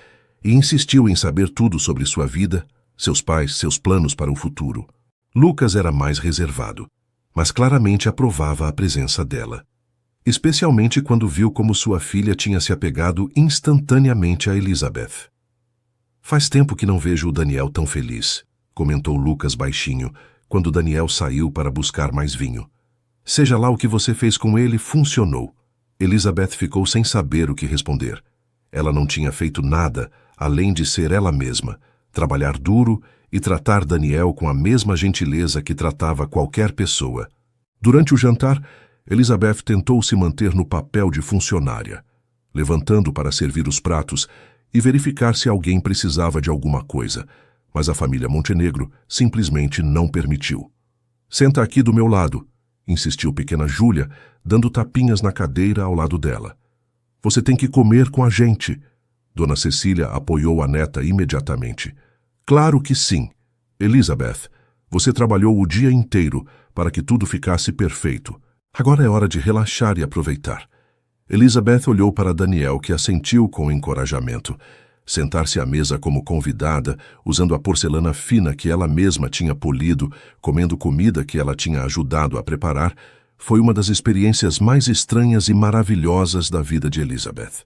e insistiu em saber tudo sobre sua vida, seus pais, seus planos para o futuro. Lucas era mais reservado, mas claramente aprovava a presença dela, especialmente quando viu como sua filha tinha se apegado instantaneamente a Elizabeth. "Faz tempo que não vejo o Daniel tão feliz", comentou Lucas baixinho, quando Daniel saiu para buscar mais vinho. "Seja lá o que você fez com ele, funcionou." Elizabeth ficou sem saber o que responder. Ela não tinha feito nada, além de ser ela mesma, trabalhar duro e tratar Daniel com a mesma gentileza que tratava qualquer pessoa. Durante o jantar, Elizabeth tentou se manter no papel de funcionária, levantando para servir os pratos e verificar se alguém precisava de alguma coisa, mas a família Montenegro simplesmente não permitiu. "Senta aqui do meu lado", insistiu pequena Júlia, dando tapinhas na cadeira ao lado dela. "Você tem que comer com a gente." Dona Cecília apoiou a neta imediatamente. "Claro que sim. Elizabeth, você trabalhou o dia inteiro para que tudo ficasse perfeito. Agora é hora de relaxar e aproveitar." Elizabeth olhou para Daniel, que assentiu com encorajamento. Sentar-se à mesa como convidada, usando a porcelana fina que ela mesma tinha polido, comendo comida que ela tinha ajudado a preparar, foi uma das experiências mais estranhas e maravilhosas da vida de Elizabeth.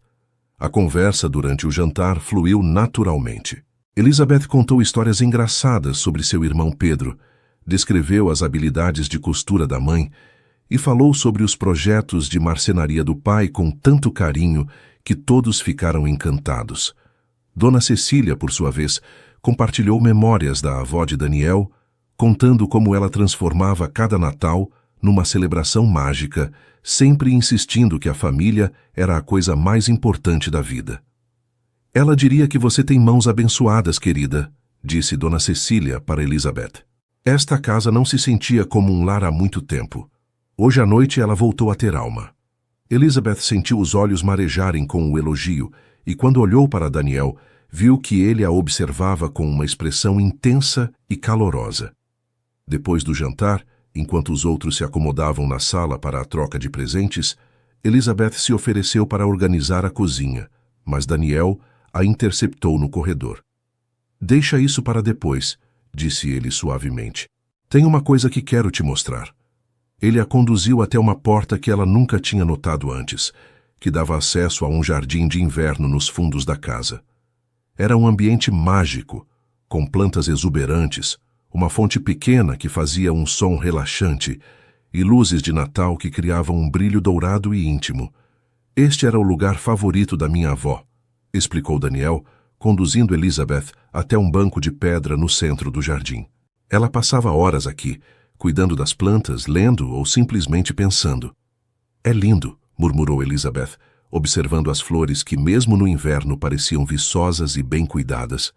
A conversa durante o jantar fluiu naturalmente. Elizabeth contou histórias engraçadas sobre seu irmão Pedro, descreveu as habilidades de costura da mãe e falou sobre os projetos de marcenaria do pai com tanto carinho que todos ficaram encantados. Dona Cecília, por sua vez, compartilhou memórias da avó de Daniel, contando como ela transformava cada Natal numa celebração mágica, sempre insistindo que a família era a coisa mais importante da vida. "Ela diria que você tem mãos abençoadas, querida", disse Dona Cecília para Elizabeth. Esta casa não se sentia como um lar há muito tempo. Hoje à noite ela voltou a ter alma. Elizabeth sentiu os olhos marejarem com o elogio e, quando olhou para Daniel, viu que ele a observava com uma expressão intensa e calorosa. Depois do jantar, enquanto os outros se acomodavam na sala para a troca de presentes, Elizabeth se ofereceu para organizar a cozinha, mas Daniel a interceptou no corredor. "Deixa isso para depois", disse ele suavemente. "Tem uma coisa que quero te mostrar." Ele a conduziu até uma porta que ela nunca tinha notado antes, que dava acesso a um jardim de inverno nos fundos da casa. Era um ambiente mágico, com plantas exuberantes, uma fonte pequena que fazia um som relaxante e luzes de Natal que criavam um brilho dourado e íntimo. "Este era o lugar favorito da minha avó", explicou Daniel, conduzindo Elizabeth até um banco de pedra no centro do jardim. Ela passava horas aqui, cuidando das plantas, lendo ou simplesmente pensando. "É lindo", murmurou Elizabeth, observando as flores que mesmo no inverno pareciam viçosas e bem cuidadas.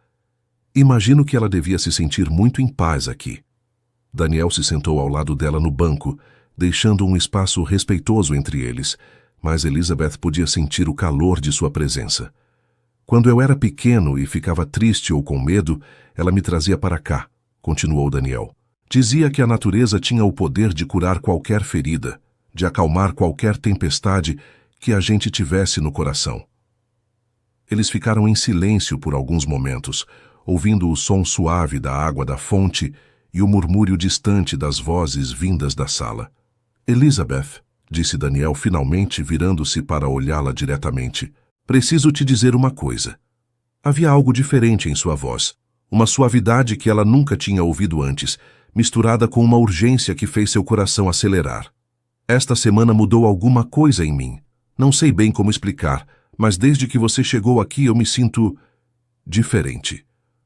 "Imagino que ela devia se sentir muito em paz aqui." Daniel se sentou ao lado dela no banco, deixando um espaço respeitoso entre eles, mas Elizabeth podia sentir o calor de sua presença. "Quando eu era pequeno e ficava triste ou com medo, ela me trazia para cá", continuou Daniel. "Dizia que a natureza tinha o poder de curar qualquer ferida, de acalmar qualquer tempestade que a gente tivesse no coração." Eles ficaram em silêncio por alguns momentos, ouvindo o som suave da água da fonte e o murmúrio distante das vozes vindas da sala. "Elizabeth", disse Daniel finalmente, virando-se para olhá-la diretamente, "preciso te dizer uma coisa." Havia algo diferente em sua voz, uma suavidade que ela nunca tinha ouvido antes, misturada com uma urgência que fez seu coração acelerar. "Esta semana mudou alguma coisa em mim. Não sei bem como explicar, mas desde que você chegou aqui eu me sinto diferente.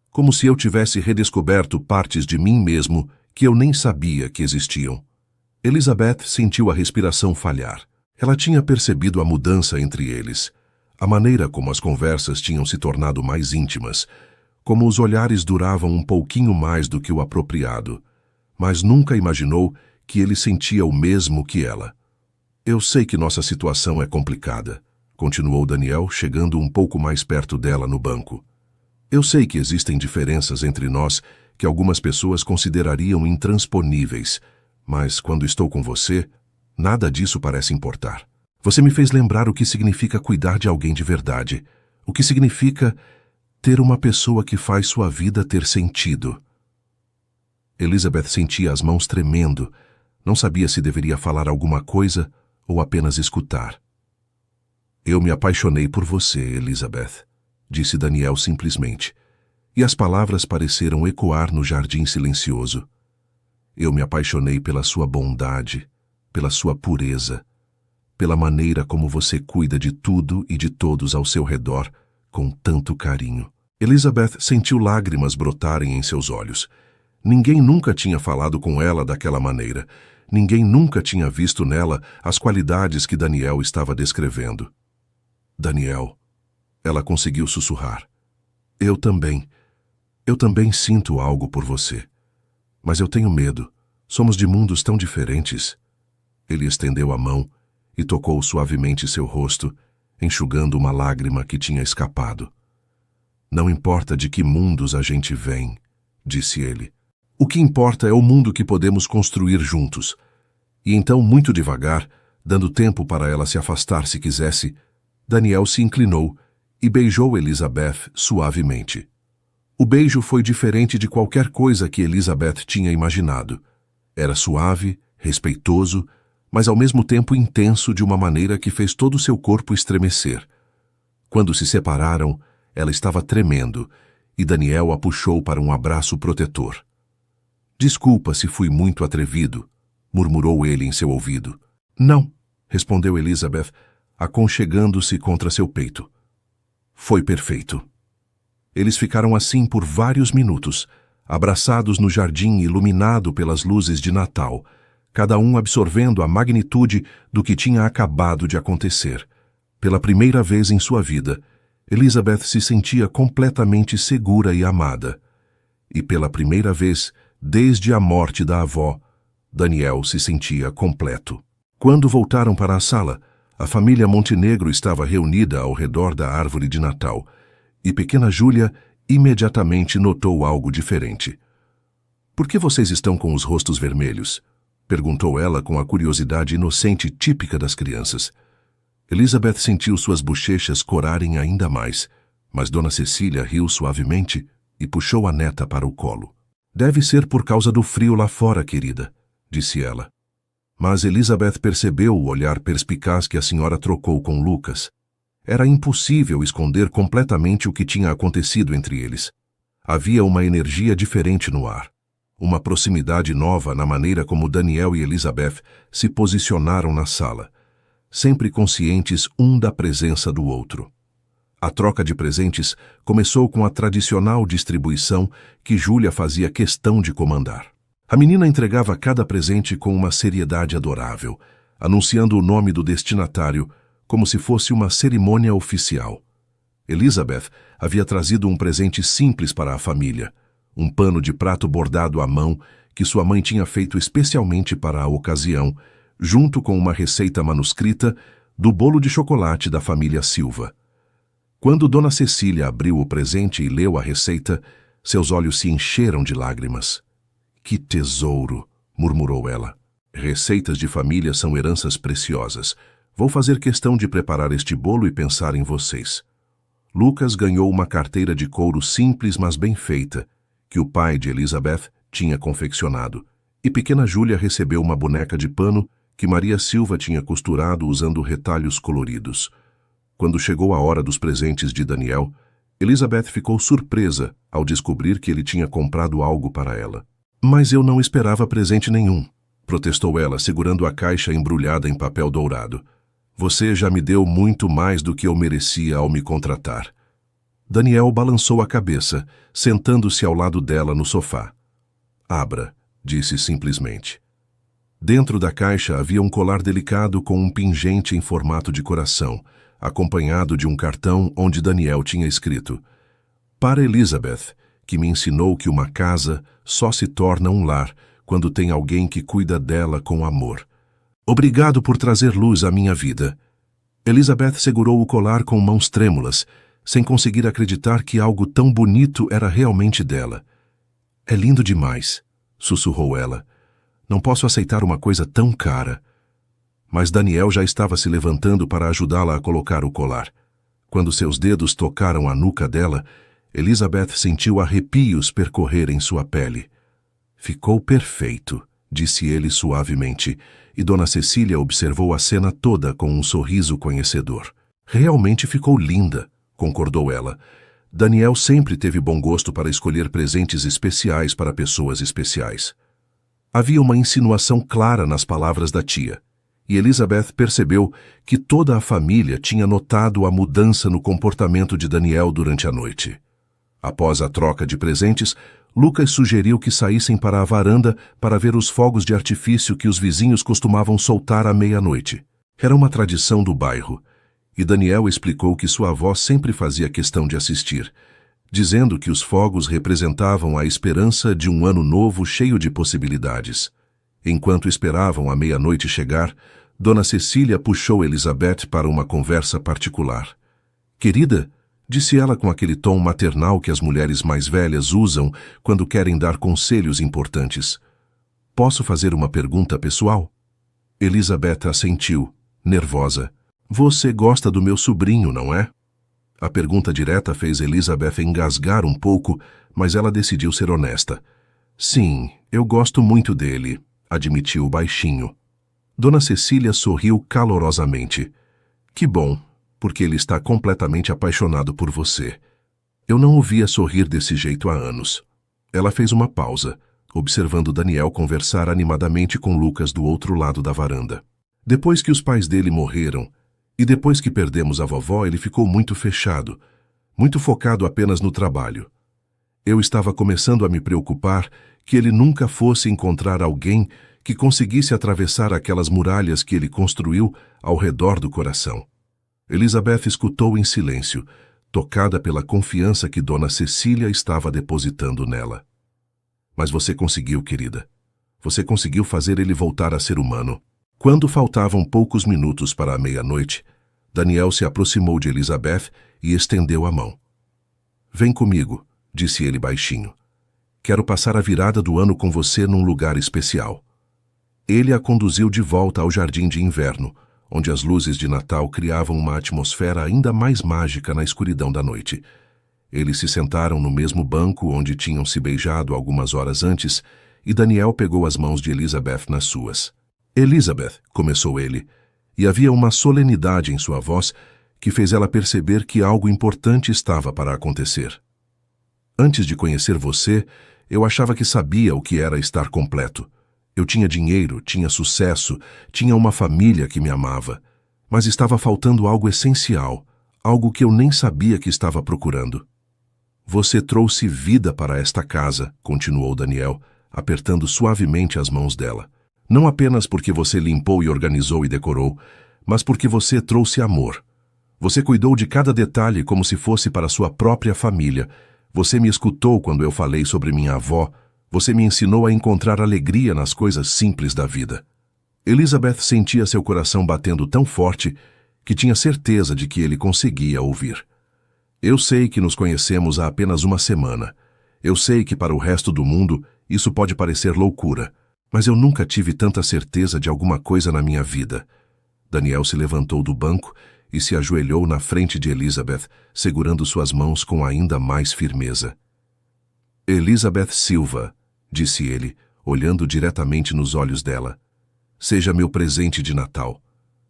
Como se eu tivesse redescoberto partes de mim mesmo que eu nem sabia que existiam." Elizabeth sentiu a respiração falhar. Ela tinha percebido a mudança entre eles, a maneira como as conversas tinham se tornado mais íntimas, como os olhares duravam um pouquinho mais do que o apropriado, mas nunca imaginou que ele sentia o mesmo que ela. "Eu sei que nossa situação é complicada", continuou Daniel, chegando um pouco mais perto dela no banco. Eu sei que existem diferenças entre nós que algumas pessoas considerariam intransponíveis, mas quando estou com você, nada disso parece importar. Você me fez lembrar o que significa cuidar de alguém de verdade, o que significa ter uma pessoa que faz sua vida ter sentido. Elizabeth sentia as mãos tremendo, não sabia se deveria falar alguma coisa ou apenas escutar. Eu me apaixonei por você, Elizabeth, disse Daniel simplesmente, e as palavras pareceram ecoar no jardim silencioso. Eu me apaixonei pela sua bondade, pela sua pureza, pela maneira como você cuida de tudo e de todos ao seu redor, com tanto carinho. Elizabeth sentiu lágrimas brotarem em seus olhos. Ninguém nunca tinha falado com ela daquela maneira. Ninguém nunca tinha visto nela as qualidades que Daniel estava descrevendo. Daniel, ela conseguiu sussurrar. Eu também sinto algo por você. Mas eu tenho medo. Somos de mundos tão diferentes. Ele estendeu a mão e tocou suavemente seu rosto, enxugando uma lágrima que tinha escapado. Não importa de que mundos a gente vem, disse ele. O que importa é o mundo que podemos construir juntos. E então, muito devagar, dando tempo para ela se afastar se quisesse, Daniel se inclinou e beijou Elizabeth suavemente. O beijo foi diferente de qualquer coisa que Elizabeth tinha imaginado. Era suave, respeitoso, mas ao mesmo tempo intenso de uma maneira que fez todo o seu corpo estremecer. Quando se separaram, ela estava tremendo e Daniel a puxou para um abraço protetor. Desculpa se fui muito atrevido, murmurou ele em seu ouvido. Não, respondeu Elizabeth, aconchegando-se contra seu peito. Foi perfeito. Eles ficaram assim por vários minutos, abraçados no jardim iluminado pelas luzes de Natal, cada um absorvendo a magnitude do que tinha acabado de acontecer. Pela primeira vez em sua vida, Elizabeth se sentia completamente segura e amada. E pela primeira vez, desde a morte da avó, Daniel se sentia completo. Quando voltaram para a sala, a família Montenegro estava reunida ao redor da árvore de Natal, e pequena Júlia imediatamente notou algo diferente. Por que vocês estão com os rostos vermelhos? Perguntou ela com a curiosidade inocente típica das crianças. Elizabeth sentiu suas bochechas corarem ainda mais, mas Dona Cecília riu suavemente e puxou a neta para o colo. Deve ser por causa do frio lá fora, querida, disse ela. Mas Elizabeth percebeu o olhar perspicaz que a senhora trocou com Lucas. Era impossível esconder completamente o que tinha acontecido entre eles. Havia uma energia diferente no ar, uma proximidade nova na maneira como Daniel e Elizabeth se posicionaram na sala, sempre conscientes um da presença do outro. A troca de presentes começou com a tradicional distribuição que Júlia fazia questão de comandar. A menina entregava cada presente com uma seriedade adorável, anunciando o nome do destinatário como se fosse uma cerimônia oficial. Elizabeth havia trazido um presente simples para a família, um pano de prato bordado à mão que sua mãe tinha feito especialmente para a ocasião, junto com uma receita manuscrita do bolo de chocolate da família Silva. Quando Dona Cecília abriu o presente e leu a receita, seus olhos se encheram de lágrimas. Que tesouro, murmurou ela. Receitas de família são heranças preciosas. Vou fazer questão de preparar este bolo e pensar em vocês. Lucas ganhou uma carteira de couro simples, mas bem feita, que o pai de Elizabeth tinha confeccionado, e pequena Júlia recebeu uma boneca de pano que Maria Silva tinha costurado usando retalhos coloridos. Quando chegou a hora dos presentes de Daniel, Elizabeth ficou surpresa ao descobrir que ele tinha comprado algo para ela. Mas eu não esperava presente nenhum, protestou ela, segurando a caixa embrulhada em papel dourado. Você já me deu muito mais do que eu merecia ao me contratar. Daniel balançou a cabeça, sentando-se ao lado dela no sofá. Abra, disse simplesmente. Dentro da caixa havia um colar delicado com um pingente em formato de coração, acompanhado de um cartão onde Daniel tinha escrito: Para Elizabeth, que me ensinou que uma casa só se torna um lar quando tem alguém que cuida dela com amor. Obrigado por trazer luz à minha vida. Elizabeth segurou o colar com mãos trêmulas, sem conseguir acreditar que algo tão bonito era realmente dela. É lindo demais, sussurrou ela. Não posso aceitar uma coisa tão cara. Mas Daniel já estava se levantando para ajudá-la a colocar o colar. Quando seus dedos tocaram a nuca dela, Elizabeth sentiu arrepios percorrerem sua pele. Ficou perfeito, disse ele suavemente, e Dona Cecília observou a cena toda com um sorriso conhecedor. Realmente ficou linda, concordou ela. Daniel sempre teve bom gosto para escolher presentes especiais para pessoas especiais. Havia uma insinuação clara nas palavras da tia, e Elizabeth percebeu que toda a família tinha notado a mudança no comportamento de Daniel durante a noite. Após a troca de presentes, Lucas sugeriu que saíssem para a varanda para ver os fogos de artifício que os vizinhos costumavam soltar à meia-noite. Era uma tradição do bairro, e Daniel explicou que sua avó sempre fazia questão de assistir, dizendo que os fogos representavam a esperança de um ano novo cheio de possibilidades. Enquanto esperavam a meia-noite chegar, Dona Cecília puxou Elizabeth para uma conversa particular. Querida, disse ela com aquele tom maternal que as mulheres mais velhas usam quando querem dar conselhos importantes. Posso fazer uma pergunta pessoal? Elizabeth assentiu, nervosa. Você gosta do meu sobrinho, não é? A pergunta direta fez Elizabeth engasgar um pouco, mas ela decidiu ser honesta. Sim, eu gosto muito dele, admitiu baixinho. Dona Cecília sorriu calorosamente. Que bom, porque ele está completamente apaixonado por você. Eu não o via sorrir desse jeito há anos. Ela fez uma pausa, observando Daniel conversar animadamente com Lucas do outro lado da varanda. Depois que os pais dele morreram, e depois que perdemos a vovó, ele ficou muito fechado, muito focado apenas no trabalho. Eu estava começando a me preocupar que ele nunca fosse encontrar alguém que conseguisse atravessar aquelas muralhas que ele construiu ao redor do coração. Elizabeth escutou em silêncio, tocada pela confiança que Dona Cecília estava depositando nela. Mas você conseguiu, querida. Você conseguiu fazer ele voltar a ser humano. Quando faltavam poucos minutos para a meia-noite, Daniel se aproximou de Elizabeth e estendeu a mão. Vem comigo, disse ele baixinho. Quero passar a virada do ano com você num lugar especial. Ele a conduziu de volta ao jardim de inverno, onde as luzes de Natal criavam uma atmosfera ainda mais mágica na escuridão da noite. Eles se sentaram no mesmo banco onde tinham se beijado algumas horas antes, e Daniel pegou as mãos de Elizabeth nas suas. Elizabeth, começou ele, e havia uma solenidade em sua voz que fez ela perceber que algo importante estava para acontecer. Antes de conhecer você, eu achava que sabia o que era estar completo. Eu tinha dinheiro, tinha sucesso, tinha uma família que me amava, mas estava faltando algo essencial, algo que eu nem sabia que estava procurando. Você trouxe vida para esta casa, continuou Daniel, apertando suavemente as mãos dela. Não apenas porque você limpou e organizou e decorou, mas porque você trouxe amor. Você cuidou de cada detalhe como se fosse para sua própria família. Você me escutou quando eu falei sobre minha avó. Você me ensinou a encontrar alegria nas coisas simples da vida. Elizabeth sentia seu coração batendo tão forte que tinha certeza de que ele conseguia ouvir. Eu sei que nos conhecemos há apenas uma semana. Eu sei que para o resto do mundo isso pode parecer loucura. Mas eu nunca tive tanta certeza de alguma coisa na minha vida. Daniel se levantou do banco e se ajoelhou na frente de Elizabeth, segurando suas mãos com ainda mais firmeza. Elizabeth Silva, disse ele, olhando diretamente nos olhos dela. Seja meu presente de Natal.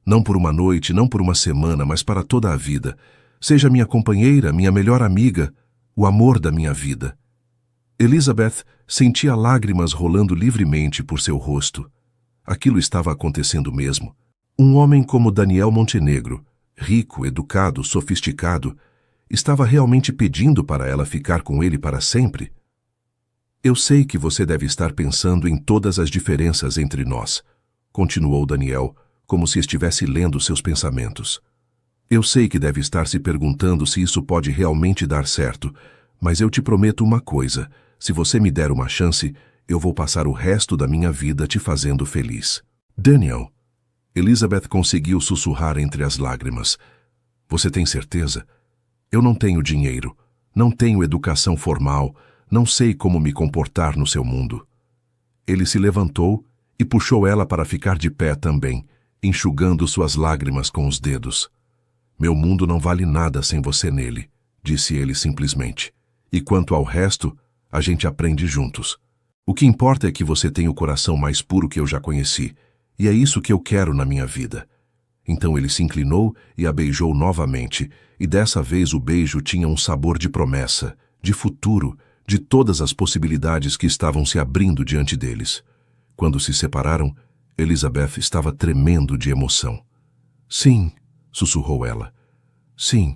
Não por uma noite, não por uma semana, mas para toda a vida. Seja minha companheira, minha melhor amiga, o amor da minha vida. Elizabeth sentia lágrimas rolando livremente por seu rosto. Aquilo estava acontecendo mesmo. Um homem como Daniel Montenegro, rico, educado, sofisticado, estava realmente pedindo para ela ficar com ele para sempre? Eu sei que você deve estar pensando em todas as diferenças entre nós, continuou Daniel, como se estivesse lendo seus pensamentos. Eu sei que deve estar se perguntando se isso pode realmente dar certo, mas eu te prometo uma coisa. Se você me der uma chance, eu vou passar o resto da minha vida te fazendo feliz. Daniel. Elizabeth conseguiu sussurrar entre as lágrimas. Você tem certeza? Eu não tenho dinheiro, não tenho educação formal, não sei como me comportar no seu mundo. Ele se levantou e puxou ela para ficar de pé também, enxugando suas lágrimas com os dedos. Meu mundo não vale nada sem você nele, disse ele simplesmente. E quanto ao resto, a gente aprende juntos. O que importa é que você tem o coração mais puro que eu já conheci, e é isso que eu quero na minha vida. Então ele se inclinou e a beijou novamente, e dessa vez o beijo tinha um sabor de promessa, de futuro, de todas as possibilidades que estavam se abrindo diante deles. Quando se separaram, Elizabeth estava tremendo de emoção. Sim, sussurrou ela. Sim,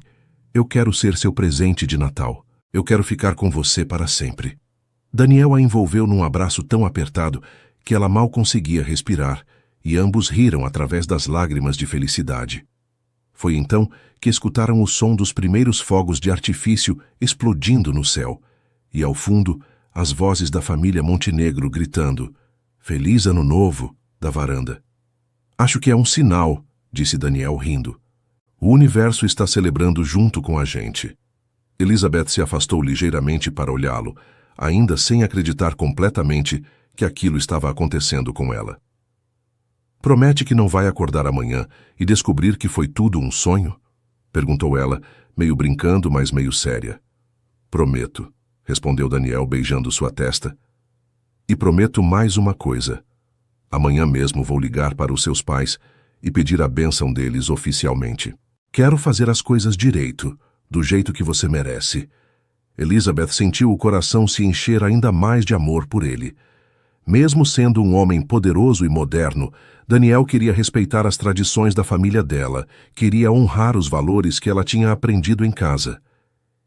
eu quero ser seu presente de Natal. Eu quero ficar com você para sempre. Daniel a envolveu num abraço tão apertado que ela mal conseguia respirar, e ambos riram através das lágrimas de felicidade. Foi então que escutaram o som dos primeiros fogos de artifício explodindo no céu, e ao fundo, as vozes da família Montenegro gritando "Feliz Ano Novo!" da varanda. Acho que é um sinal, disse Daniel rindo. O universo está celebrando junto com a gente. Elizabeth se afastou ligeiramente para olhá-lo, ainda sem acreditar completamente que aquilo estava acontecendo com ela. Promete que não vai acordar amanhã e descobrir que foi tudo um sonho? Perguntou ela, meio brincando, mas meio séria. Prometo, respondeu Daniel beijando sua testa. E prometo mais uma coisa. Amanhã mesmo vou ligar para os seus pais e pedir a bênção deles oficialmente. Quero fazer as coisas direito, do jeito que você merece. Elizabeth sentiu o coração se encher ainda mais de amor por ele. Mesmo sendo um homem poderoso e moderno, Daniel queria respeitar as tradições da família dela, queria honrar os valores que ela tinha aprendido em casa.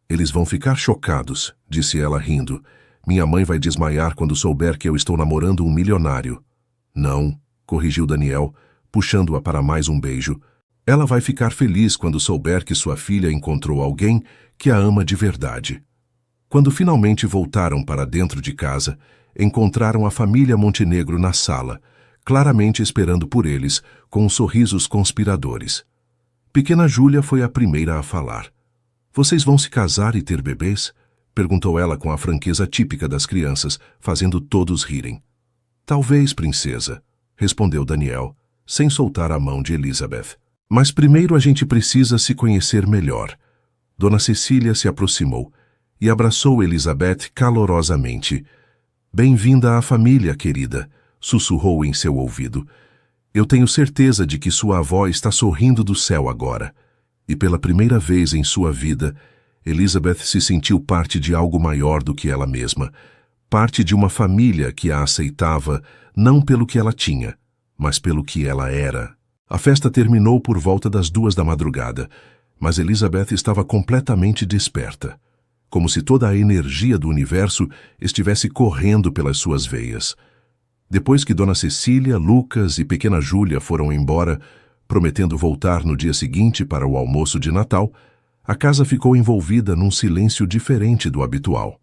Eles vão ficar chocados, disse ela rindo. Minha mãe vai desmaiar quando souber que eu estou namorando um milionário. Não, corrigiu Daniel, puxando-a para mais um beijo. Ela vai ficar feliz quando souber que sua filha encontrou alguém que a ama de verdade. Quando finalmente voltaram para dentro de casa, encontraram a família Montenegro na sala, claramente esperando por eles, com sorrisos conspiradores. Pequena Júlia foi a primeira a falar. Vocês vão se casar e ter bebês? Perguntou ela com a franqueza típica das crianças, fazendo todos rirem. Talvez, princesa, respondeu Daniel, sem soltar a mão de Elizabeth. Mas primeiro a gente precisa se conhecer melhor. Dona Cecília se aproximou e abraçou Elizabeth calorosamente. Bem-vinda à família, querida, sussurrou em seu ouvido. Eu tenho certeza de que sua avó está sorrindo do céu agora. E pela primeira vez em sua vida, Elizabeth se sentiu parte de algo maior do que ela mesma, parte de uma família que a aceitava não pelo que ela tinha, mas pelo que ela era. A festa terminou por volta das 2 da madrugada, mas Elizabeth estava completamente desperta, como se toda a energia do universo estivesse correndo pelas suas veias. Depois que Dona Cecília, Lucas e Pequena Júlia foram embora, prometendo voltar no dia seguinte para o almoço de Natal, a casa ficou envolvida num silêncio diferente do habitual.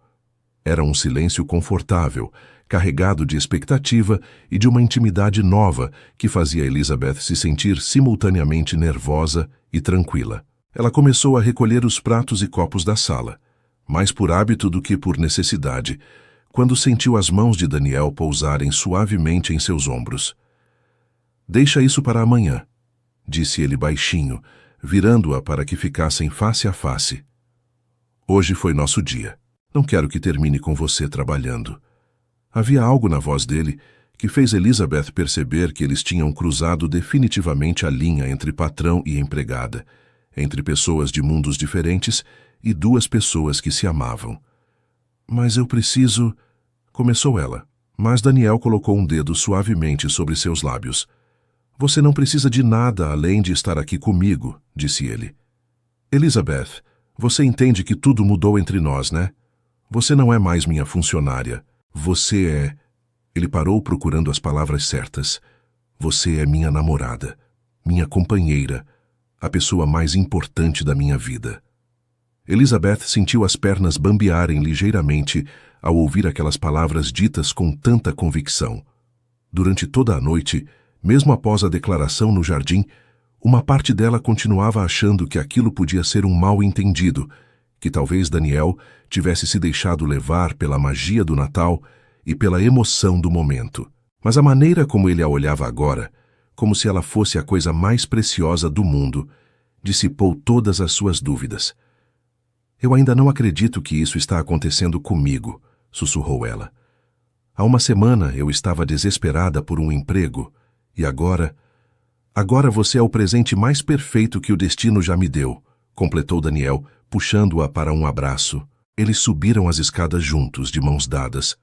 Era um silêncio confortável, carregado de expectativa e de uma intimidade nova que fazia Elizabeth se sentir simultaneamente nervosa e tranquila. Ela começou a recolher os pratos e copos da sala, mais por hábito do que por necessidade, quando sentiu as mãos de Daniel pousarem suavemente em seus ombros. Deixa isso para amanhã, disse ele baixinho, virando-a para que ficassem face a face. Hoje foi nosso dia. Não quero que termine com você trabalhando. Havia algo na voz dele que fez Elizabeth perceber que eles tinham cruzado definitivamente a linha entre patrão e empregada, entre pessoas de mundos diferentes e duas pessoas que se amavam. Mas eu preciso... Começou ela, mas Daniel colocou um dedo suavemente sobre seus lábios. Você não precisa de nada além de estar aqui comigo, disse ele. Elizabeth, você entende que tudo mudou entre nós, né? Você não é mais minha funcionária. Você é... Ele parou procurando as palavras certas. Você é minha namorada, minha companheira, a pessoa mais importante da minha vida. Elizabeth sentiu as pernas bambearem ligeiramente ao ouvir aquelas palavras ditas com tanta convicção. Durante toda a noite, mesmo após a declaração no jardim, Uma parte dela continuava achando que aquilo podia ser um mal-entendido, que talvez Daniel tivesse se deixado levar pela magia do Natal e pela emoção do momento. Mas a maneira como ele a olhava agora, como se ela fosse a coisa mais preciosa do mundo, dissipou todas as suas dúvidas. Eu ainda não acredito que isso está acontecendo comigo, sussurrou ela. Há uma semana eu estava desesperada por um emprego, e agora você é o presente mais perfeito que o destino já me deu, completou Daniel, puxando-a para um abraço. Eles subiram as escadas juntos, de mãos dadas,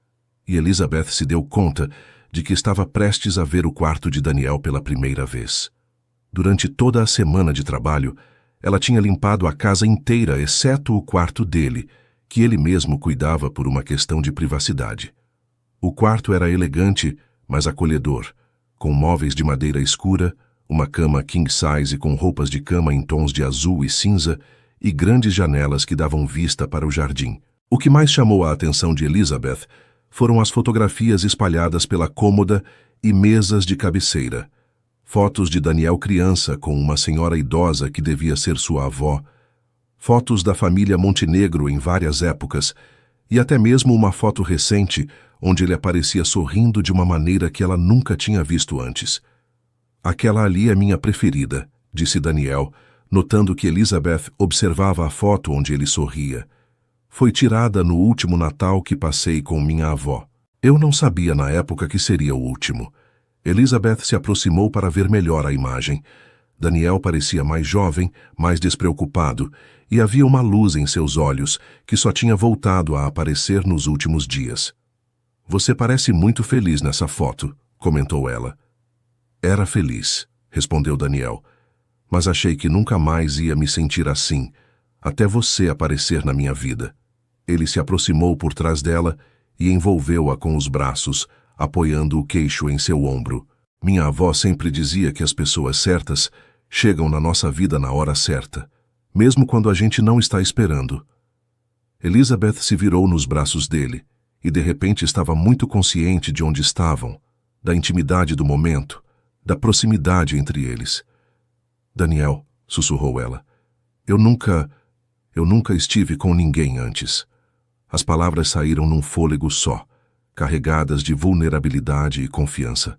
e Elizabeth se deu conta de que estava prestes a ver o quarto de Daniel pela primeira vez. Durante toda a semana de trabalho, ela tinha limpado a casa inteira, exceto o quarto dele, que ele mesmo cuidava por uma questão de privacidade. O quarto era elegante, mas acolhedor, com móveis de madeira escura, uma cama king size com roupas de cama em tons de azul e cinza e grandes janelas que davam vista para o jardim. O que mais chamou a atenção de Elizabeth foram as fotografias espalhadas pela cômoda e mesas de cabeceira. Fotos de Daniel criança com uma senhora idosa que devia ser sua avó, fotos da família Montenegro em várias épocas e até mesmo uma foto recente onde ele aparecia sorrindo de uma maneira que ela nunca tinha visto antes. Aquela ali é minha preferida, disse Daniel, notando que Elizabeth observava a foto onde ele sorria. Foi tirada no último Natal que passei com minha avó. Eu não sabia na época que seria o último. Elizabeth se aproximou para ver melhor a imagem. Daniel parecia mais jovem, mais despreocupado, e havia uma luz em seus olhos que só tinha voltado a aparecer nos últimos dias. Você parece muito feliz nessa foto, comentou ela. Era feliz, respondeu Daniel, mas achei que nunca mais ia me sentir assim, até você aparecer na minha vida. Ele se aproximou por trás dela e envolveu-a com os braços, apoiando o queixo em seu ombro. Minha avó sempre dizia que as pessoas certas chegam na nossa vida na hora certa, mesmo quando a gente não está esperando. Elizabeth se virou nos braços dele e de repente estava muito consciente de onde estavam, da intimidade do momento, da proximidade entre eles. Daniel, sussurrou ela, eu nunca estive com ninguém antes. As palavras saíram num fôlego só, carregadas de vulnerabilidade e confiança.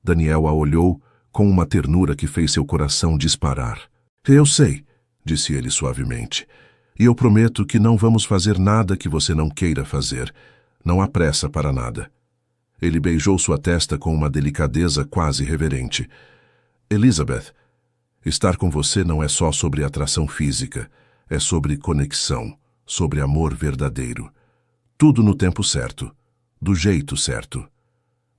Daniel a olhou com uma ternura que fez seu coração disparar. Eu sei, disse ele suavemente, e eu prometo que não vamos fazer nada que você não queira fazer. Não há pressa para nada. Ele beijou sua testa com uma delicadeza quase reverente. Elizabeth, estar com você não é só sobre atração física, é sobre conexão, sobre amor verdadeiro. Tudo no tempo certo, do jeito certo.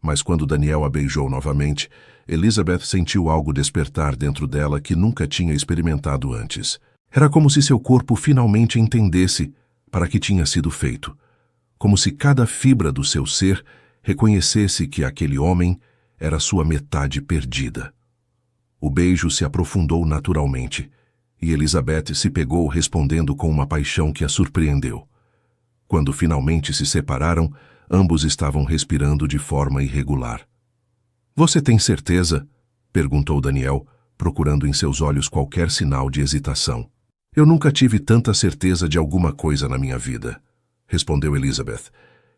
Mas quando Daniel a beijou novamente, Elizabeth sentiu algo despertar dentro dela que nunca tinha experimentado antes. Era como se seu corpo finalmente entendesse para que tinha sido feito. Como se cada fibra do seu ser reconhecesse que aquele homem era sua metade perdida. O beijo se aprofundou naturalmente, e Elizabeth se pegou respondendo com uma paixão que a surpreendeu. Quando finalmente se separaram, ambos estavam respirando de forma irregular. Você tem certeza? Perguntou Daniel, procurando em seus olhos qualquer sinal de hesitação. Eu nunca tive tanta certeza de alguma coisa na minha vida, respondeu Elizabeth,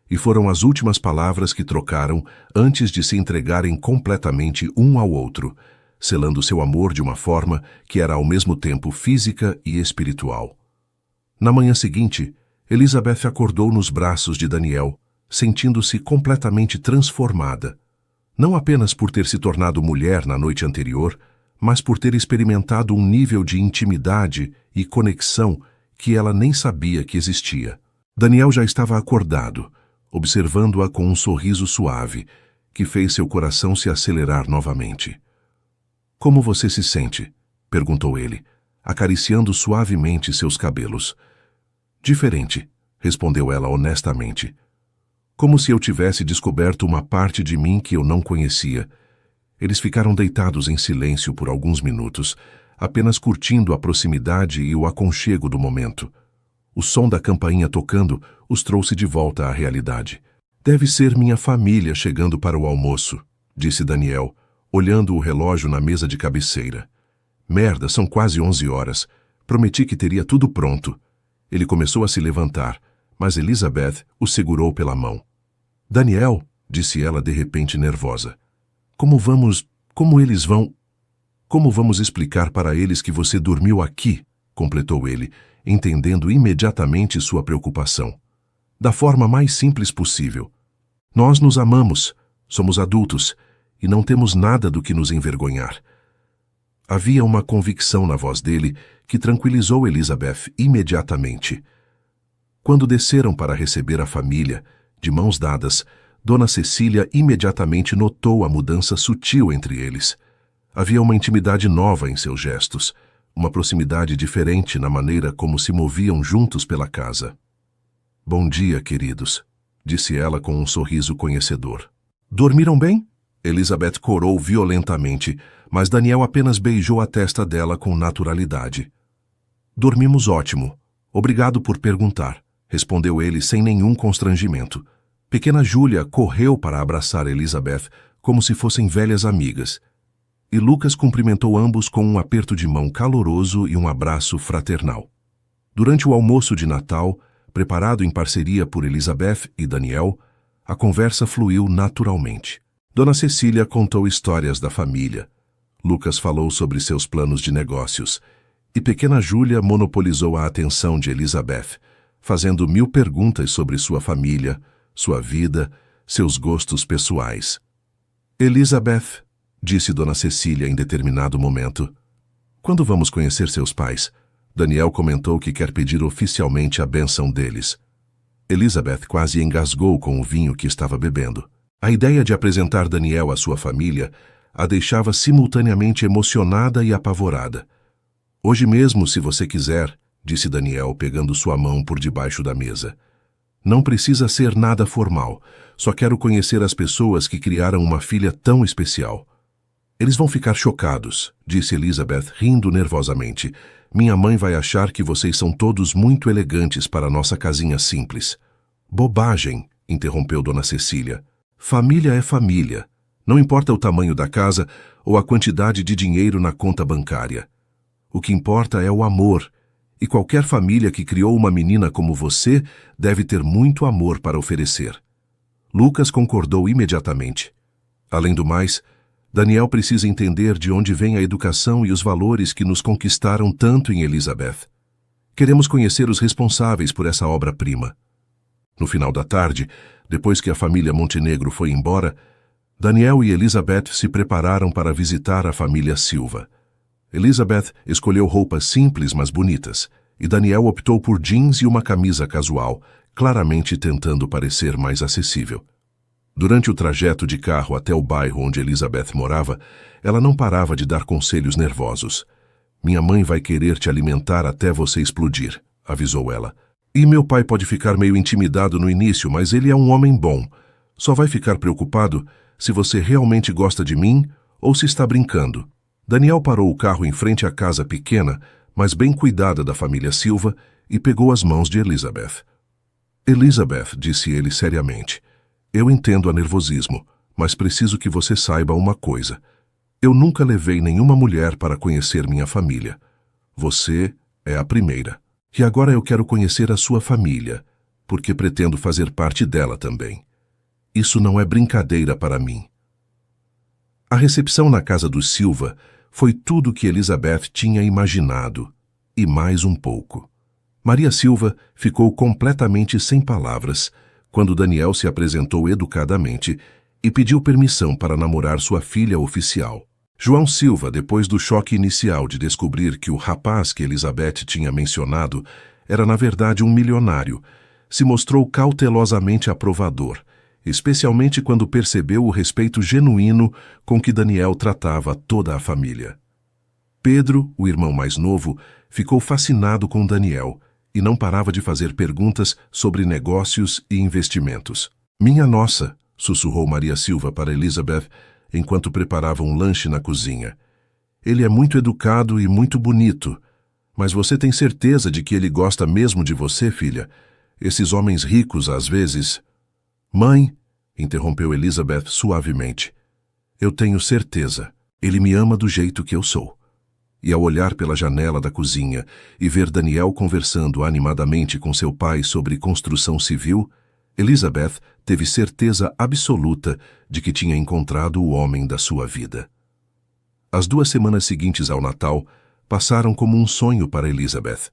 e foram as últimas palavras que trocaram antes de se entregarem completamente um ao outro, selando seu amor de uma forma que era ao mesmo tempo física e espiritual. Na manhã seguinte, Elizabeth acordou nos braços de Daniel, sentindo-se completamente transformada, não apenas por ter se tornado mulher na noite anterior, mas por ter experimentado um nível de intimidade e conexão que ela nem sabia que existia. Daniel já estava acordado, observando-a com um sorriso suave, que fez seu coração se acelerar novamente. Como você se sente? Perguntou ele, acariciando suavemente seus cabelos. Diferente, respondeu ela honestamente. Como se eu tivesse descoberto uma parte de mim que eu não conhecia. Eles ficaram deitados em silêncio por alguns minutos, apenas curtindo a proximidade e o aconchego do momento. O som da campainha tocando os trouxe de volta à realidade. Deve ser minha família chegando para o almoço, disse Daniel, olhando o relógio na mesa de cabeceira. Merda, são quase 11 horas. Prometi que teria tudo pronto. Ele começou a se levantar, mas Elizabeth o segurou pela mão. Daniel, disse ela de repente nervosa. Como vamos explicar para eles que você dormiu aqui? Completou ele, entendendo imediatamente sua preocupação. Da forma mais simples possível. Nós nos amamos, somos adultos, e não temos nada do que nos envergonhar. Havia uma convicção na voz dele que tranquilizou Elizabeth imediatamente. Quando desceram para receber a família, de mãos dadas, Dona Cecília imediatamente notou a mudança sutil entre eles. Havia uma intimidade nova em seus gestos, uma proximidade diferente na maneira como se moviam juntos pela casa. Bom dia, queridos, disse ela com um sorriso conhecedor. Dormiram bem? Elizabeth corou violentamente, mas Daniel apenas beijou a testa dela com naturalidade. Dormimos ótimo. Obrigado por perguntar, respondeu ele sem nenhum constrangimento. Pequena Júlia correu para abraçar Elizabeth como se fossem velhas amigas. E Lucas cumprimentou ambos com um aperto de mão caloroso e um abraço fraternal. Durante o almoço de Natal, preparado em parceria por Elizabeth e Daniel, a conversa fluiu naturalmente. Dona Cecília contou histórias da família. Lucas falou sobre seus planos de negócios. E pequena Júlia monopolizou a atenção de Elizabeth, fazendo 1000 perguntas sobre sua família, sua vida, seus gostos pessoais. Elizabeth, disse Dona Cecília em determinado momento. Quando vamos conhecer seus pais? Daniel comentou que quer pedir oficialmente a bênção deles. Elizabeth quase engasgou com o vinho que estava bebendo. A ideia de apresentar Daniel à sua família a deixava simultaneamente emocionada e apavorada. Hoje mesmo, se você quiser, disse Daniel, pegando sua mão por debaixo da mesa. Não precisa ser nada formal, só quero conhecer as pessoas que criaram uma filha tão especial. Eles vão ficar chocados, disse Elizabeth, rindo nervosamente. Minha mãe vai achar que vocês são todos muito elegantes para nossa casinha simples. Bobagem, interrompeu Dona Cecília. Família é família. Não importa o tamanho da casa ou a quantidade de dinheiro na conta bancária. O que importa é o amor, e qualquer família que criou uma menina como você deve ter muito amor para oferecer. Lucas concordou imediatamente. Além do mais, Daniel precisa entender de onde vem a educação e os valores que nos conquistaram tanto em Elizabeth. Queremos conhecer os responsáveis por essa obra-prima. No final da tarde, depois que a família Montenegro foi embora, Daniel e Elizabeth se prepararam para visitar a família Silva. Elizabeth escolheu roupas simples, mas bonitas, e Daniel optou por jeans e uma camisa casual, claramente tentando parecer mais acessível. Durante o trajeto de carro até o bairro onde Elizabeth morava, ela não parava de dar conselhos nervosos. Minha mãe vai querer te alimentar até você explodir, avisou ela. E meu pai pode ficar meio intimidado no início, mas ele é um homem bom. Só vai ficar preocupado se você realmente gosta de mim ou se está brincando. Daniel parou o carro em frente à casa pequena, mas bem cuidada da família Silva, e pegou as mãos de Elizabeth. Elizabeth, disse ele seriamente, eu entendo a nervosismo, mas preciso que você saiba uma coisa. Eu nunca levei nenhuma mulher para conhecer minha família. Você é a primeira. E agora eu quero conhecer a sua família, porque pretendo fazer parte dela também. Isso não é brincadeira para mim. A recepção na casa dos Silva foi tudo o que Elizabeth tinha imaginado, e mais um pouco. Maria Silva ficou completamente sem palavras quando Daniel se apresentou educadamente e pediu permissão para namorar sua filha oficial. João Silva, depois do choque inicial de descobrir que o rapaz que Elizabeth tinha mencionado era na verdade um milionário, se mostrou cautelosamente aprovador, especialmente quando percebeu o respeito genuíno com que Daniel tratava toda a família. Pedro, o irmão mais novo, ficou fascinado com Daniel e não parava de fazer perguntas sobre negócios e investimentos. Minha nossa, sussurrou Maria Silva para Elizabeth enquanto preparava um lanche na cozinha. Ele é muito educado e muito bonito, mas você tem certeza de que ele gosta mesmo de você, filha? Esses homens ricos, às vezes... Mãe, interrompeu Elizabeth suavemente, eu tenho certeza. Ele me ama do jeito que eu sou. E ao olhar pela janela da cozinha e ver Daniel conversando animadamente com seu pai sobre construção civil, Elizabeth teve certeza absoluta de que tinha encontrado o homem da sua vida. As 2 semanas seguintes ao Natal passaram como um sonho para Elizabeth.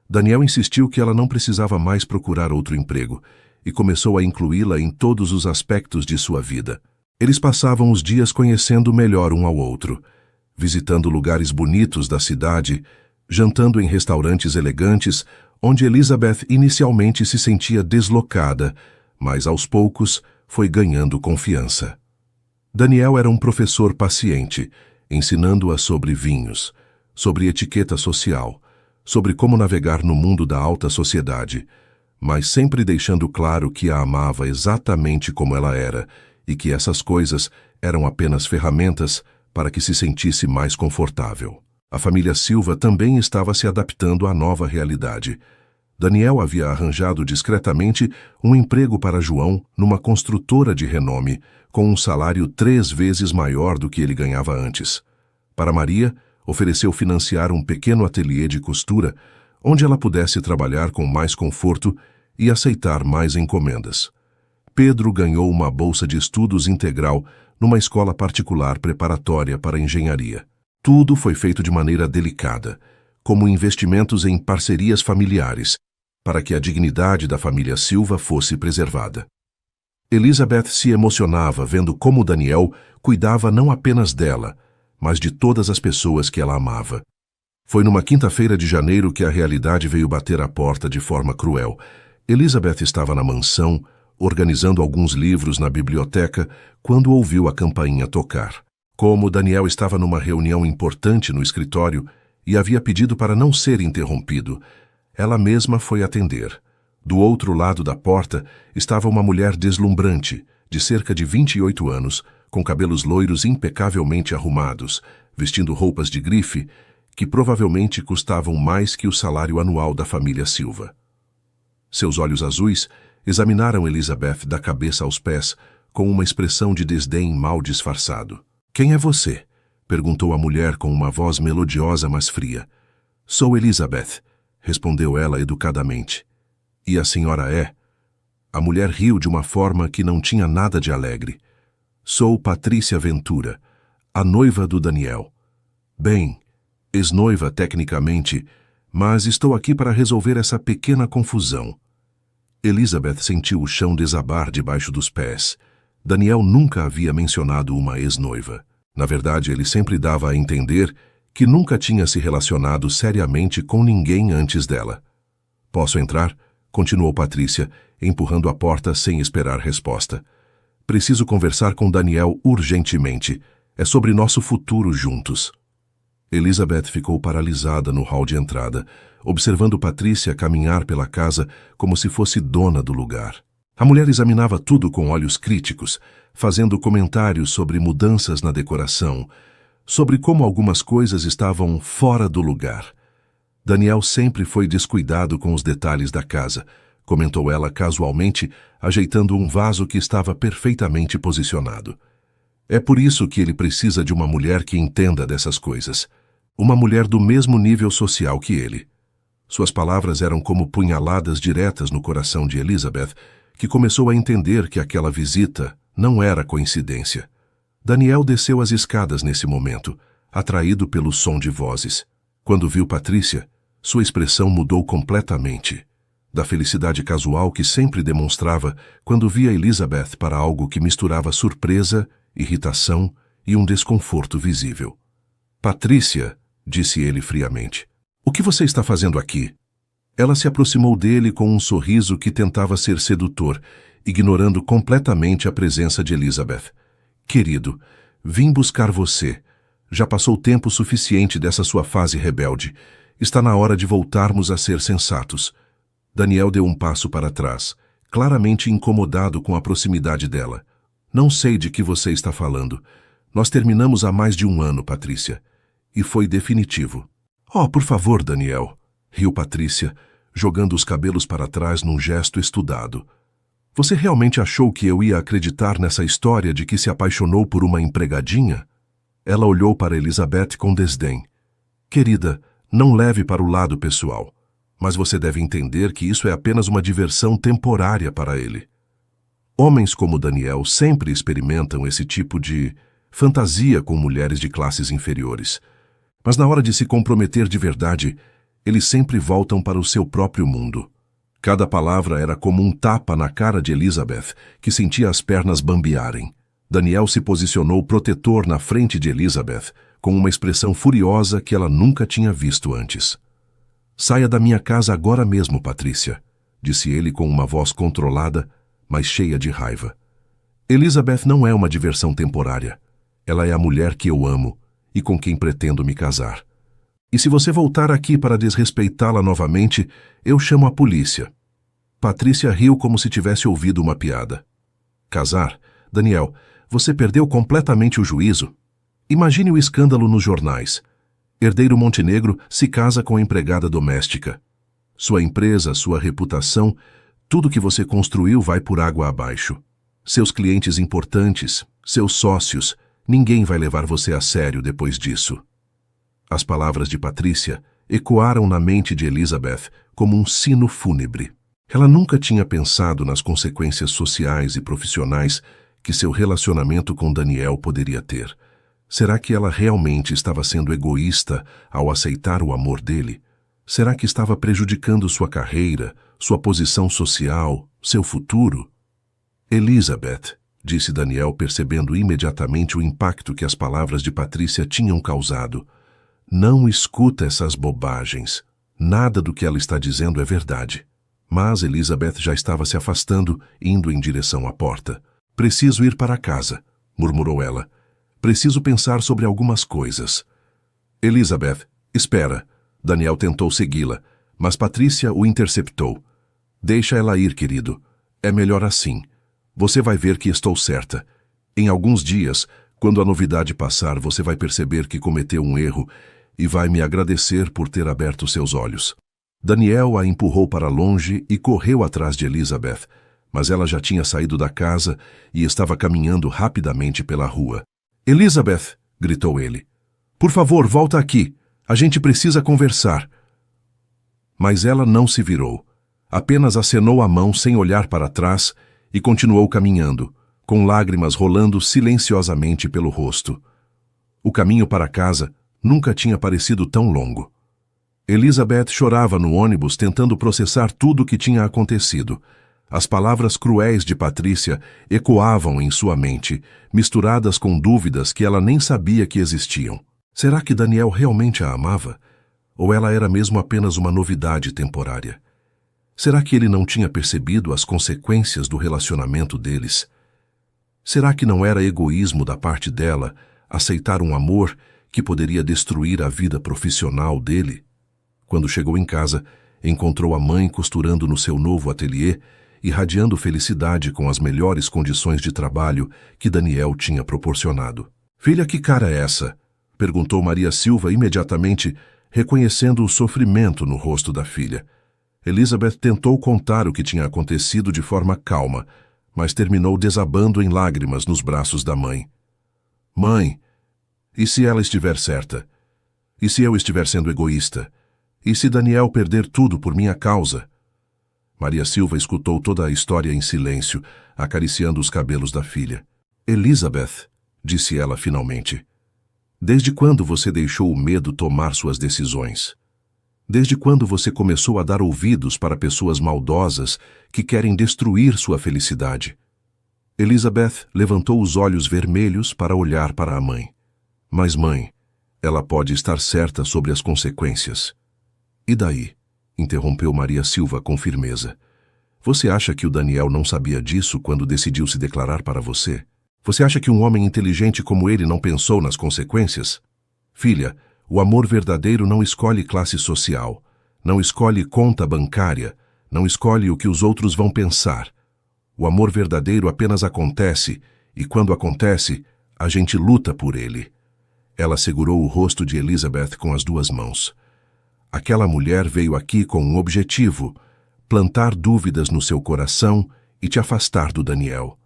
Daniel insistiu que ela não precisava mais procurar outro emprego e começou a incluí-la em todos os aspectos de sua vida. Eles passavam os dias conhecendo melhor um ao outro, visitando lugares bonitos da cidade, jantando em restaurantes elegantes, onde Elizabeth inicialmente se sentia deslocada, mas aos poucos foi ganhando confiança. Daniel era um professor paciente, ensinando-a sobre vinhos, sobre etiqueta social, sobre como navegar no mundo da alta sociedade, mas sempre deixando claro que a amava exatamente como ela era e que essas coisas eram apenas ferramentas para que se sentisse mais confortável. A família Silva também estava se adaptando à nova realidade. Daniel havia arranjado discretamente um emprego para João numa construtora de renome, com um salário 3 vezes maior do que ele ganhava antes. Para Maria, ofereceu financiar um pequeno ateliê de costura, onde ela pudesse trabalhar com mais conforto e aceitar mais encomendas. Pedro ganhou uma bolsa de estudos integral numa escola particular preparatória para engenharia. Tudo foi feito de maneira delicada, como investimentos em parcerias familiares, para que a dignidade da família Silva fosse preservada. Elizabeth se emocionava vendo como Daniel cuidava não apenas dela, mas de todas as pessoas que ela amava. Foi numa quinta-feira de janeiro que a realidade veio bater à porta de forma cruel. Elizabeth estava na mansão, organizando alguns livros na biblioteca, quando ouviu a campainha tocar. Como Daniel estava numa reunião importante no escritório e havia pedido para não ser interrompido, ela mesma foi atender. Do outro lado da porta estava uma mulher deslumbrante, de cerca de 28 anos, com cabelos loiros impecavelmente arrumados, vestindo roupas de grife, que provavelmente custavam mais que o salário anual da família Silva. Seus olhos azuis examinaram Elizabeth da cabeça aos pés, com uma expressão de desdém mal disfarçado. "Quem é você?" perguntou a mulher com uma voz melodiosa, mas fria. "Sou Elizabeth", respondeu ela educadamente. "E a senhora é?" A mulher riu de uma forma que não tinha nada de alegre. "Sou Patrícia Ventura, a noiva do Daniel. Bem, ex-noiva tecnicamente, mas estou aqui para resolver essa pequena confusão." Elizabeth sentiu o chão desabar debaixo dos pés. Daniel nunca havia mencionado uma ex-noiva. Na verdade, ele sempre dava a entender que nunca tinha se relacionado seriamente com ninguém antes dela. "Posso entrar?" continuou Patrícia, empurrando a porta sem esperar resposta. "Preciso conversar com Daniel urgentemente. É sobre nosso futuro juntos." Elizabeth ficou paralisada no hall de entrada, observando Patrícia caminhar pela casa como se fosse dona do lugar. A mulher examinava tudo com olhos críticos, fazendo comentários sobre mudanças na decoração, sobre como algumas coisas estavam fora do lugar. "Daniel sempre foi descuidado com os detalhes da casa", comentou ela casualmente, ajeitando um vaso que estava perfeitamente posicionado. "É por isso que ele precisa de uma mulher que entenda dessas coisas. Uma mulher do mesmo nível social que ele." Suas palavras eram como punhaladas diretas no coração de Elizabeth, que começou a entender que aquela visita não era coincidência. Daniel desceu as escadas nesse momento, atraído pelo som de vozes. Quando viu Patrícia, sua expressão mudou completamente. Da felicidade casual que sempre demonstrava quando via Elizabeth para algo que misturava surpresa, irritação e um desconforto visível. "Patrícia", disse ele friamente, "o que você está fazendo aqui?" Ela se aproximou dele com um sorriso que tentava ser sedutor, ignorando completamente a presença de Elizabeth. "Querido, vim buscar você. Já passou tempo suficiente dessa sua fase rebelde. Está na hora de voltarmos a ser sensatos." Daniel deu um passo para trás, claramente incomodado com a proximidade dela. "Não sei de que você está falando. Nós terminamos há mais de 1 ano, Patrícia. E foi definitivo." "Oh, por favor, Daniel", riu Patrícia, jogando os cabelos para trás num gesto estudado. "Você realmente achou que eu ia acreditar nessa história de que se apaixonou por uma empregadinha?" Ela olhou para Elizabeth com desdém. Querida, não leve para o lado pessoal, mas você deve entender que isso é apenas uma diversão temporária para ele. Homens como Daniel sempre experimentam esse tipo de fantasia com mulheres de classes inferiores. Mas na hora de se comprometer de verdade, eles sempre voltam para o seu próprio mundo. Cada palavra era como um tapa na cara de Elizabeth, que sentia as pernas bambearem. Daniel se posicionou protetor na frente de Elizabeth, com uma expressão furiosa que ela nunca tinha visto antes. Saia da minha casa agora mesmo, Patrícia, disse ele com uma voz controlada, mas cheia de raiva. Elizabeth não é uma diversão temporária. Ela é a mulher que eu amo e com quem pretendo me casar. E se você voltar aqui para desrespeitá-la novamente, eu chamo a polícia. Patrícia riu como se tivesse ouvido uma piada. Casar? Daniel, você perdeu completamente o juízo. Imagine o escândalo nos jornais. Herdeiro Montenegro se casa com a empregada doméstica. Sua empresa, sua reputação, tudo que você construiu vai por água abaixo. Seus clientes importantes, seus sócios, ninguém vai levar você a sério depois disso. As palavras de Patrícia ecoaram na mente de Elizabeth como um sino fúnebre. Ela nunca tinha pensado nas consequências sociais e profissionais que seu relacionamento com Daniel poderia ter. Será que ela realmente estava sendo egoísta ao aceitar o amor dele? Será que estava prejudicando sua carreira, sua posição social, seu futuro? Elizabeth, disse Daniel, percebendo imediatamente o impacto que as palavras de Patrícia tinham causado. Não escuta essas bobagens. Nada do que ela está dizendo é verdade. Mas Elizabeth já estava se afastando, indo em direção à porta. Preciso ir para casa, murmurou ela. Preciso pensar sobre algumas coisas. Elizabeth, espera. Daniel tentou segui-la, mas Patrícia o interceptou. Deixa ela ir, querido. É melhor assim. Você vai ver que estou certa. Em alguns dias, quando a novidade passar, você vai perceber que cometeu um erro e vai me agradecer por ter aberto seus olhos. Daniel a empurrou para longe e correu atrás de Elizabeth, mas ela já tinha saído da casa e estava caminhando rapidamente pela rua. Elizabeth, gritou ele. Por favor, volta aqui. A gente precisa conversar. Mas ela não se virou. Apenas acenou a mão sem olhar para trás e continuou caminhando, com lágrimas rolando silenciosamente pelo rosto. O caminho para casa nunca tinha parecido tão longo. Elizabeth chorava no ônibus tentando processar tudo o que tinha acontecido. As palavras cruéis de Patrícia ecoavam em sua mente, misturadas com dúvidas que ela nem sabia que existiam. Será que Daniel realmente a amava? Ou ela era mesmo apenas uma novidade temporária? Será que ele não tinha percebido as consequências do relacionamento deles? Será que não era egoísmo da parte dela aceitar um amor que poderia destruir a vida profissional dele? Quando chegou em casa, encontrou a mãe costurando no seu novo ateliê, irradiando felicidade com as melhores condições de trabalho que Daniel tinha proporcionado. Filha, que cara é essa? Perguntou Maria Silva imediatamente, reconhecendo o sofrimento no rosto da filha. Elizabeth tentou contar o que tinha acontecido de forma calma, mas terminou desabando em lágrimas nos braços da mãe. Mãe, e se ela estiver certa? E se eu estiver sendo egoísta? E se Daniel perder tudo por minha causa? Maria Silva escutou toda a história em silêncio, acariciando os cabelos da filha. Elizabeth, disse ela finalmente, desde quando você deixou o medo tomar suas decisões? Desde quando você começou a dar ouvidos para pessoas maldosas que querem destruir sua felicidade? Elizabeth levantou os olhos vermelhos para olhar para a mãe. Mas, mãe, ela pode estar certa sobre as consequências. E daí? Interrompeu Maria Silva com firmeza. Você acha que o Daniel não sabia disso quando decidiu se declarar para você? Você acha que um homem inteligente como ele não pensou nas consequências? Filha, o amor verdadeiro não escolhe classe social, não escolhe conta bancária, não escolhe o que os outros vão pensar. O amor verdadeiro apenas acontece, e quando acontece, a gente luta por ele. Ela segurou o rosto de Elizabeth com as duas mãos. Aquela mulher veio aqui com um objetivo, plantar dúvidas no seu coração e te afastar do Daniel.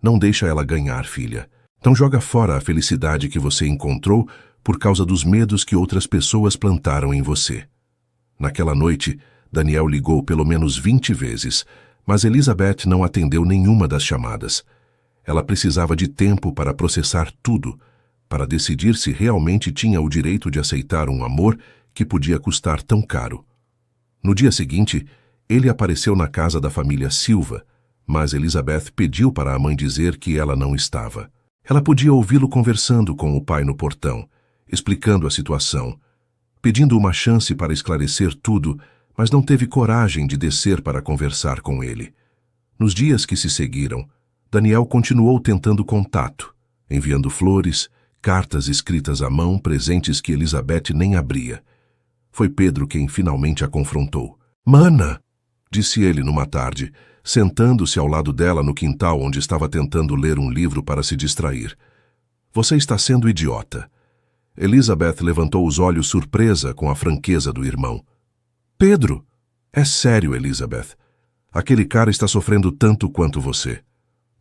Não deixa ela ganhar, filha. Não joga fora a felicidade que você encontrou por causa dos medos que outras pessoas plantaram em você. Naquela noite, Daniel ligou pelo menos 20 vezes, mas Elizabeth não atendeu nenhuma das chamadas. Ela precisava de tempo para processar tudo, para decidir se realmente tinha o direito de aceitar um amor que podia custar tão caro. No dia seguinte, ele apareceu na casa da família Silva, mas Elizabeth pediu para a mãe dizer que ela não estava. Ela podia ouvi-lo conversando com o pai no portão, explicando a situação, pedindo uma chance para esclarecer tudo, mas não teve coragem de descer para conversar com ele. Nos dias que se seguiram, Daniel continuou tentando contato, enviando flores, cartas escritas à mão, presentes que Elizabeth nem abria. Foi Pedro quem finalmente a confrontou. "Mana!", disse ele numa tarde, sentando-se ao lado dela no quintal onde estava tentando ler um livro para se distrair. "Você está sendo idiota." Elizabeth levantou os olhos surpresa com a franqueza do irmão. "Pedro, é sério, Elizabeth. Aquele cara está sofrendo tanto quanto você.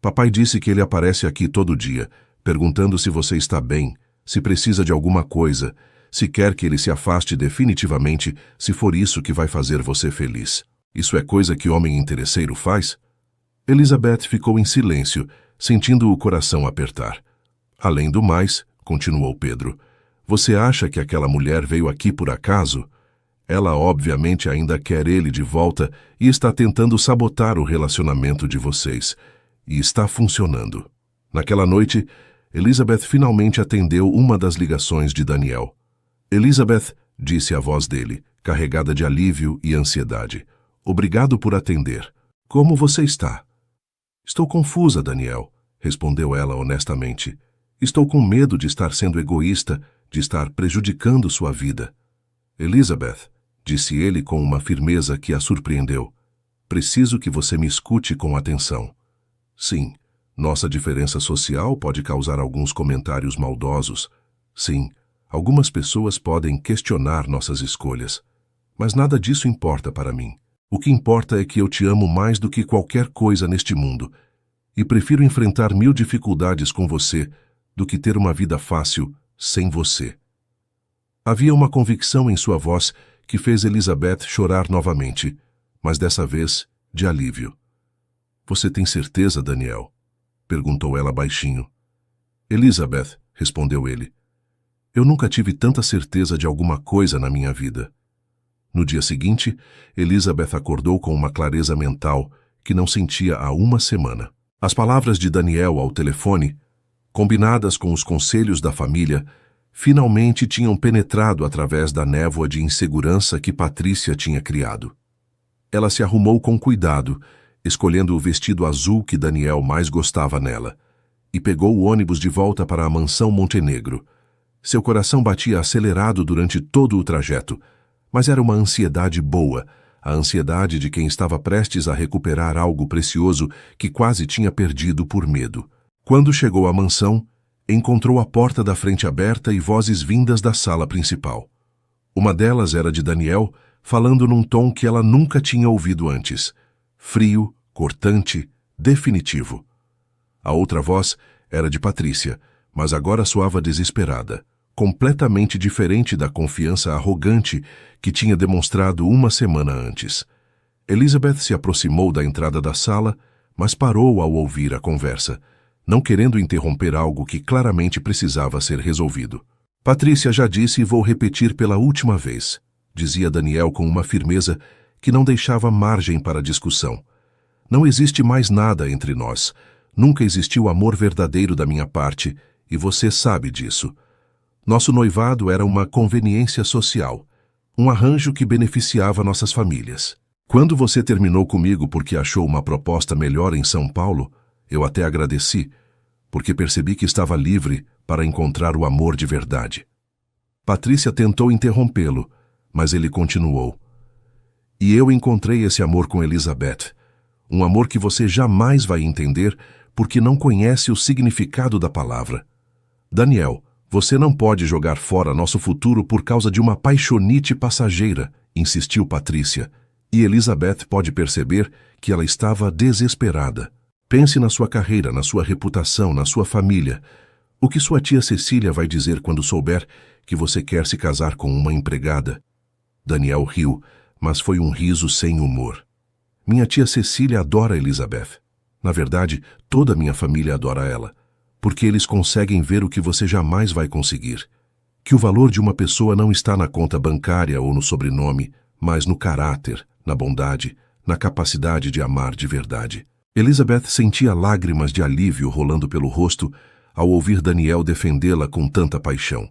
Papai disse que ele aparece aqui todo dia, perguntando se você está bem, se precisa de alguma coisa, se quer que ele se afaste definitivamente, se for isso que vai fazer você feliz. Isso é coisa que homem interesseiro faz?" Elizabeth ficou em silêncio, sentindo o coração apertar. "Além do mais", continuou Pedro, "você acha que aquela mulher veio aqui por acaso? Ela obviamente ainda quer ele de volta e está tentando sabotar o relacionamento de vocês. E está funcionando." Naquela noite, Elizabeth finalmente atendeu uma das ligações de Daniel. "Elizabeth", disse a voz dele, carregada de alívio e ansiedade. "Obrigado por atender. Como você está?" "Estou confusa, Daniel", respondeu ela honestamente. "Estou com medo de estar sendo egoísta, de estar prejudicando sua vida." "Elizabeth", disse ele com uma firmeza que a surpreendeu, "preciso que você me escute com atenção. Sim, nossa diferença social pode causar alguns comentários maldosos. Sim, algumas pessoas podem questionar nossas escolhas. Mas nada disso importa para mim. O que importa é que eu te amo mais do que qualquer coisa neste mundo, e prefiro enfrentar 1000 dificuldades com você do que ter uma vida fácil sem você." Havia uma convicção em sua voz que fez Elizabeth chorar novamente, mas dessa vez de alívio. "Você tem certeza, Daniel?" perguntou ela baixinho. "Elizabeth", respondeu ele, "eu nunca tive tanta certeza de alguma coisa na minha vida." No dia seguinte, Elizabeth acordou com uma clareza mental que não sentia há uma semana. As palavras de Daniel ao telefone, combinadas com os conselhos da família, finalmente tinham penetrado através da névoa de insegurança que Patrícia tinha criado. Ela se arrumou com cuidado, escolhendo o vestido azul que Daniel mais gostava nela, e pegou o ônibus de volta para a mansão Montenegro. Seu coração batia acelerado durante todo o trajeto, mas era uma ansiedade boa, a ansiedade de quem estava prestes a recuperar algo precioso que quase tinha perdido por medo. Quando chegou à mansão, encontrou a porta da frente aberta e vozes vindas da sala principal. Uma delas era de Daniel, falando num tom que ela nunca tinha ouvido antes. Frio, cortante, definitivo. A outra voz era de Patrícia, mas agora soava desesperada, completamente diferente da confiança arrogante que tinha demonstrado uma semana antes. Elizabeth se aproximou da entrada da sala, mas parou ao ouvir a conversa, não querendo interromper algo que claramente precisava ser resolvido. "Patrícia já disse e vou repetir pela última vez", dizia Daniel com uma firmeza que não deixava margem para discussão. "Não existe mais nada entre nós. Nunca existiu amor verdadeiro da minha parte, e você sabe disso. Nosso noivado era uma conveniência social, um arranjo que beneficiava nossas famílias. Quando você terminou comigo porque achou uma proposta melhor em São Paulo, eu até agradeci, porque percebi que estava livre para encontrar o amor de verdade." Patrícia tentou interrompê-lo, mas ele continuou. "E eu encontrei esse amor com Elizabeth, um amor que você jamais vai entender porque não conhece o significado da palavra. Daniel, você não pode jogar fora nosso futuro por causa de uma paixonite passageira", insistiu Patrícia, e Elizabeth pode perceber que ela estava desesperada. "Pense na sua carreira, na sua reputação, na sua família. O que sua tia Cecília vai dizer quando souber que você quer se casar com uma empregada. Daniel riu, mas foi um riso sem humor. Minha tia Cecília adora Elizabeth. Na verdade, toda a minha família adora ela, porque eles conseguem ver o que você jamais vai conseguir. Que o valor de uma pessoa não está na conta bancária ou no sobrenome, mas no caráter, na bondade, na capacidade de amar de verdade. Elizabeth sentia lágrimas de alívio rolando pelo rosto ao ouvir Daniel defendê-la com tanta paixão.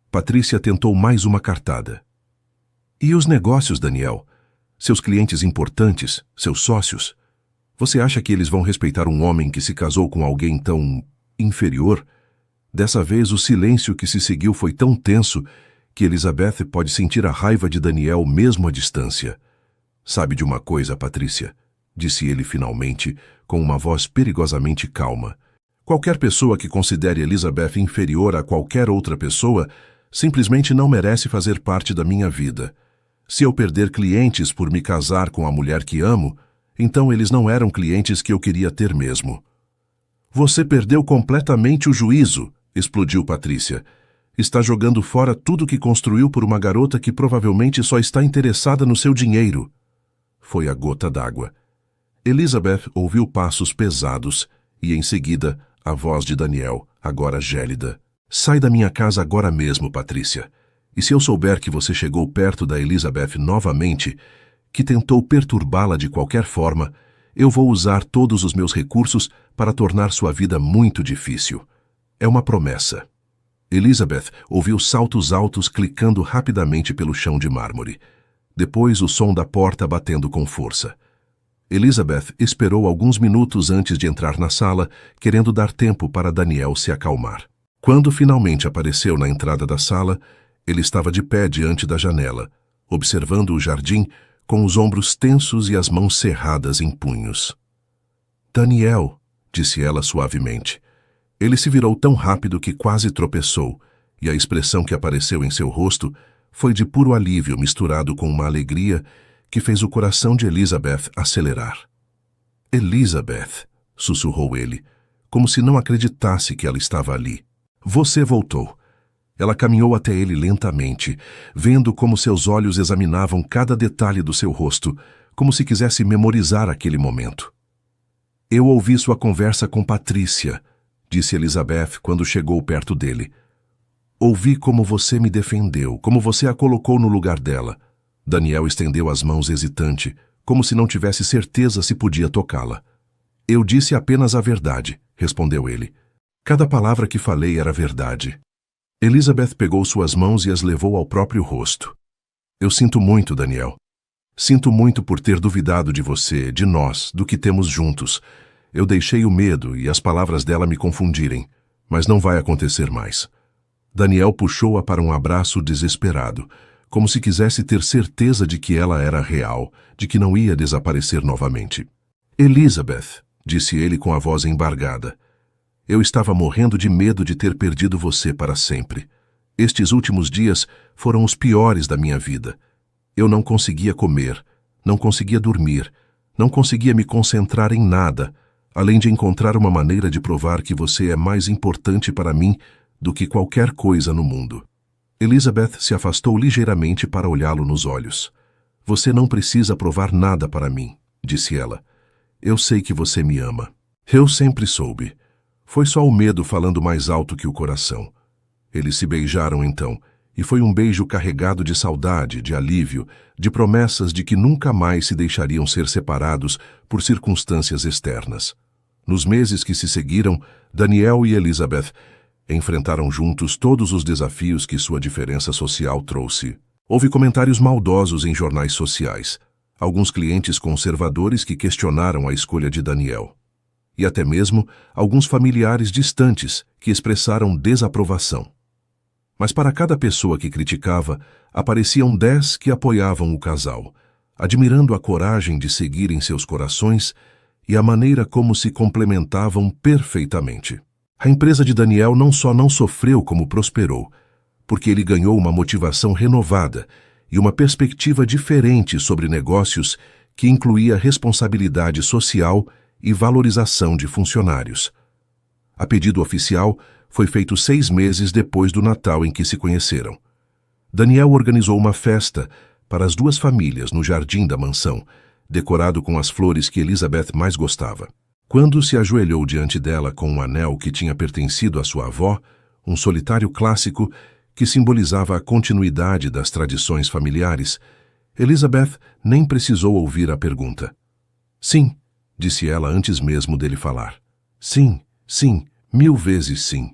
Patrícia tentou mais uma cartada. E os negócios, Daniel? Seus clientes importantes, seus sócios? Você acha que eles vão respeitar um homem que se casou com alguém tão inferior? Dessa vez, o silêncio que se seguiu foi tão tenso que Elizabeth pode sentir a raiva de Daniel mesmo à distância. Sabe de uma coisa, Patrícia? Disse ele finalmente, com uma voz perigosamente calma. Qualquer pessoa que considere Elizabeth inferior a qualquer outra pessoa simplesmente não merece fazer parte da minha vida. Se eu perder clientes por me casar com a mulher que amo, então eles não eram clientes que eu queria ter mesmo. Você perdeu completamente o juízo, explodiu Patrícia. Está jogando fora tudo que construiu por uma garota que provavelmente só está interessada no seu dinheiro. Foi a gota d'água. Elizabeth ouviu passos pesados e, em seguida, a voz de Daniel, agora gélida. Sai da minha casa agora mesmo, Patrícia. E se eu souber que você chegou perto da Elizabeth novamente, que tentou perturbá-la de qualquer forma, eu vou usar todos os meus recursos para tornar sua vida muito difícil. É uma promessa. Elizabeth ouviu saltos altos clicando rapidamente pelo chão de mármore. Depois o som da porta batendo com força. Elizabeth esperou alguns minutos antes de entrar na sala, querendo dar tempo para Daniel se acalmar. Quando finalmente apareceu na entrada da sala, ele estava de pé diante da janela, observando o jardim com os ombros tensos e as mãos cerradas em punhos. Daniel, disse ela suavemente. Ele se virou tão rápido que quase tropeçou, e a expressão que apareceu em seu rosto foi de puro alívio misturado com uma alegria que fez o coração de Elizabeth acelerar. Elizabeth, sussurrou ele, como se não acreditasse que ela estava ali. Você voltou. Ela caminhou até ele lentamente, vendo como seus olhos examinavam cada detalhe do seu rosto, como se quisesse memorizar aquele momento. Eu ouvi sua conversa com Patrícia, disse Elizabeth quando chegou perto dele. Ouvi como você me defendeu, como você a colocou no lugar dela. Daniel estendeu as mãos hesitante, como se não tivesse certeza se podia tocá-la. Eu disse apenas a verdade, respondeu ele. Cada palavra que falei era verdade. Elizabeth pegou suas mãos e as levou ao próprio rosto. Eu sinto muito, Daniel. Sinto muito por ter duvidado de você, de nós, do que temos juntos. Eu deixei o medo e as palavras dela me confundirem, mas não vai acontecer mais. Daniel puxou-a para um abraço desesperado, como se quisesse ter certeza de que ela era real, de que não ia desaparecer novamente. Elizabeth, disse ele com a voz embargada. Eu estava morrendo de medo de ter perdido você para sempre. Estes últimos dias foram os piores da minha vida. Eu não conseguia comer, não conseguia dormir, não conseguia me concentrar em nada, além de encontrar uma maneira de provar que você é mais importante para mim do que qualquer coisa no mundo. Elizabeth se afastou ligeiramente para olhá-lo nos olhos. Você não precisa provar nada para mim, disse ela. Eu sei que você me ama. Eu sempre soube. Foi só o medo falando mais alto que o coração. Eles se beijaram então, e foi um beijo carregado de saudade, de alívio, de promessas de que nunca mais se deixariam ser separados por circunstâncias externas. Nos meses que se seguiram, Daniel e Elizabeth enfrentaram juntos todos os desafios que sua diferença social trouxe. Houve comentários maldosos em jornais sociais, alguns clientes conservadores que questionaram a escolha de Daniel. E até mesmo alguns familiares distantes que expressaram desaprovação. Mas para cada pessoa que criticava, apareciam 10 que apoiavam o casal, admirando a coragem de seguir em seus corações e a maneira como se complementavam perfeitamente. A empresa de Daniel não só não sofreu como prosperou, porque ele ganhou uma motivação renovada e uma perspectiva diferente sobre negócios que incluía responsabilidade social e valorização de funcionários. A pedido oficial, foi feito 6 meses depois do Natal em que se conheceram. Daniel organizou uma festa para as duas famílias no jardim da mansão, decorado com as flores que Elizabeth mais gostava. Quando se ajoelhou diante dela com um anel que tinha pertencido à sua avó, um solitário clássico que simbolizava a continuidade das tradições familiares, Elizabeth nem precisou ouvir a pergunta. Sim, disse ela antes mesmo dele falar. Sim, sim, 1000 vezes sim.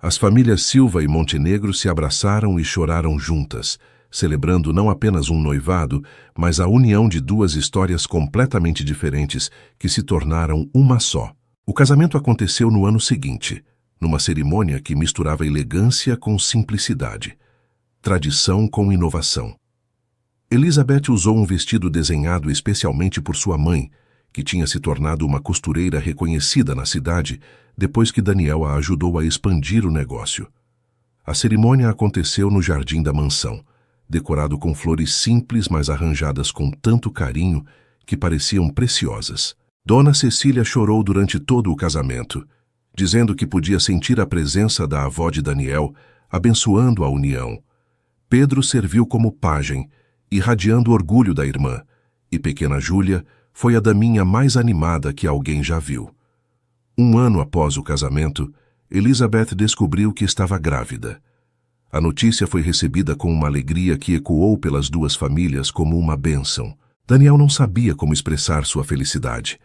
As famílias Silva e Montenegro se abraçaram e choraram juntas, celebrando não apenas um noivado, mas a união de duas histórias completamente diferentes que se tornaram uma só. O casamento aconteceu no ano seguinte, numa cerimônia que misturava elegância com simplicidade, tradição com inovação. Elizabeth usou um vestido desenhado especialmente por sua mãe, que tinha se tornado uma costureira reconhecida na cidade depois que Daniel a ajudou a expandir o negócio. A cerimônia aconteceu no jardim da mansão, decorado com flores simples, mas arranjadas com tanto carinho que pareciam preciosas. Dona Cecília chorou durante todo o casamento, dizendo que podia sentir a presença da avó de Daniel, abençoando a união. Pedro serviu como pajem, irradiando orgulho da irmã, e pequena Júlia foi a daminha mais animada que alguém já viu. Um ano após o casamento, Elizabeth descobriu que estava grávida. A notícia foi recebida com uma alegria que ecoou pelas duas famílias como uma bênção. Daniel não sabia como expressar sua felicidade.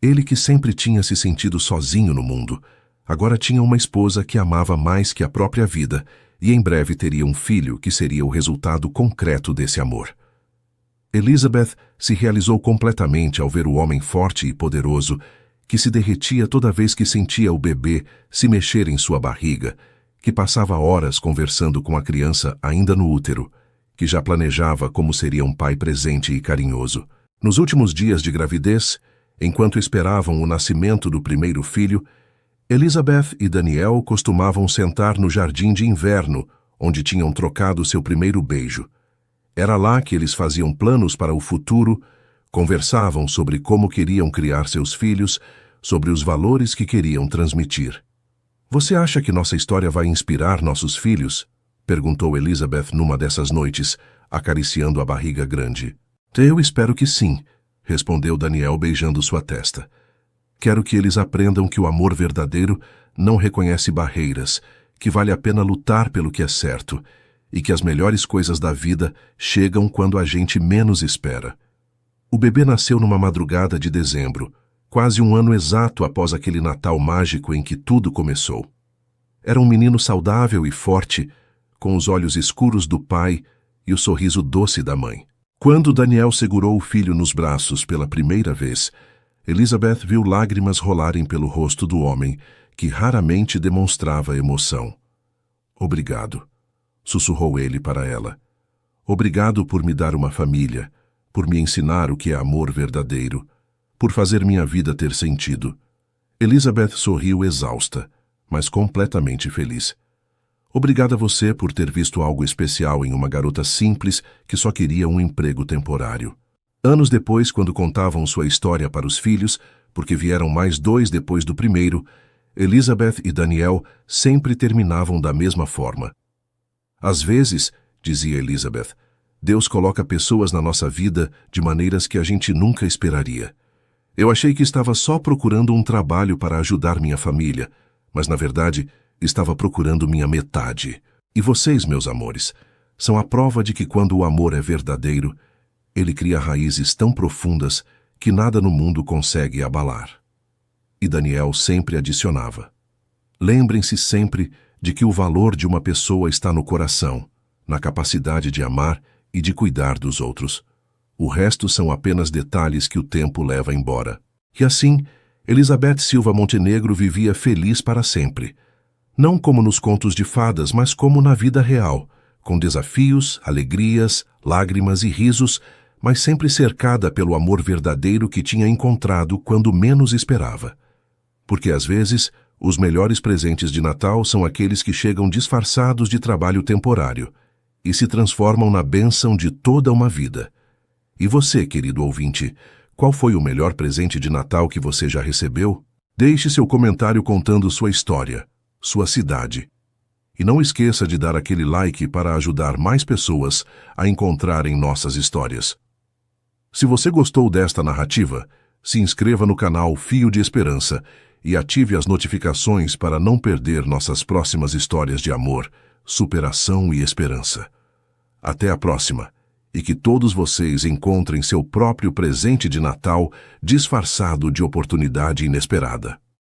Ele, que sempre tinha se sentido sozinho no mundo, agora tinha uma esposa que amava mais que a própria vida e em breve teria um filho que seria o resultado concreto desse amor. Elizabeth se realizou completamente ao ver o homem forte e poderoso que se derretia toda vez que sentia o bebê se mexer em sua barriga, que passava horas conversando com a criança ainda no útero, que já planejava como seria um pai presente e carinhoso. Nos últimos dias de gravidez, enquanto esperavam o nascimento do primeiro filho, Elizabeth e Daniel costumavam sentar no jardim de inverno, onde tinham trocado seu primeiro beijo. Era lá que eles faziam planos para o futuro, conversavam sobre como queriam criar seus filhos, sobre os valores que queriam transmitir. Você acha que nossa história vai inspirar nossos filhos? Perguntou Elizabeth numa dessas noites, acariciando a barriga grande. Eu espero que sim, respondeu Daniel beijando sua testa. Quero que eles aprendam que o amor verdadeiro não reconhece barreiras, que vale a pena lutar pelo que é certo, e que as melhores coisas da vida chegam quando a gente menos espera. O bebê nasceu numa madrugada de dezembro, quase um ano exato após aquele Natal mágico em que tudo começou. Era um menino saudável e forte, com os olhos escuros do pai e o sorriso doce da mãe. Quando Daniel segurou o filho nos braços pela primeira vez, Elizabeth viu lágrimas rolarem pelo rosto do homem, que raramente demonstrava emoção. Obrigado, sussurrou ele para ela. Obrigado por me dar uma família, por me ensinar o que é amor verdadeiro, por fazer minha vida ter sentido. Elizabeth sorriu exausta, mas completamente feliz. Obrigada a você por ter visto algo especial em uma garota simples que só queria um emprego temporário. Anos depois, quando contavam sua história para os filhos, porque vieram mais 2 depois do primeiro, Elizabeth e Daniel sempre terminavam da mesma forma. Às vezes, dizia Elizabeth, Deus coloca pessoas na nossa vida de maneiras que a gente nunca esperaria. Eu achei que estava só procurando um trabalho para ajudar minha família, mas na verdade estava procurando minha metade. E vocês, meus amores, são a prova de que quando o amor é verdadeiro, ele cria raízes tão profundas que nada no mundo consegue abalar. E Daniel sempre adicionava: lembrem-se sempre de que o valor de uma pessoa está no coração, na capacidade de amar e de cuidar dos outros. O resto são apenas detalhes que o tempo leva embora. E assim, Elizabeth Silva Montenegro vivia feliz para sempre. Não como nos contos de fadas, mas como na vida real, com desafios, alegrias, lágrimas e risos, mas sempre cercada pelo amor verdadeiro que tinha encontrado quando menos esperava. Porque às vezes, os melhores presentes de Natal são aqueles que chegam disfarçados de trabalho temporário e se transformam na bênção de toda uma vida. E você, querido ouvinte, qual foi o melhor presente de Natal que você já recebeu? Deixe seu comentário contando sua história. sua cidade. E não esqueça de dar aquele like para ajudar mais pessoas a encontrarem nossas histórias. Se você gostou desta narrativa, se inscreva no canal Fio de Esperança e ative as notificações para não perder nossas próximas histórias de amor, superação e esperança. Até a próxima, e que todos vocês encontrem seu próprio presente de Natal disfarçado de oportunidade inesperada.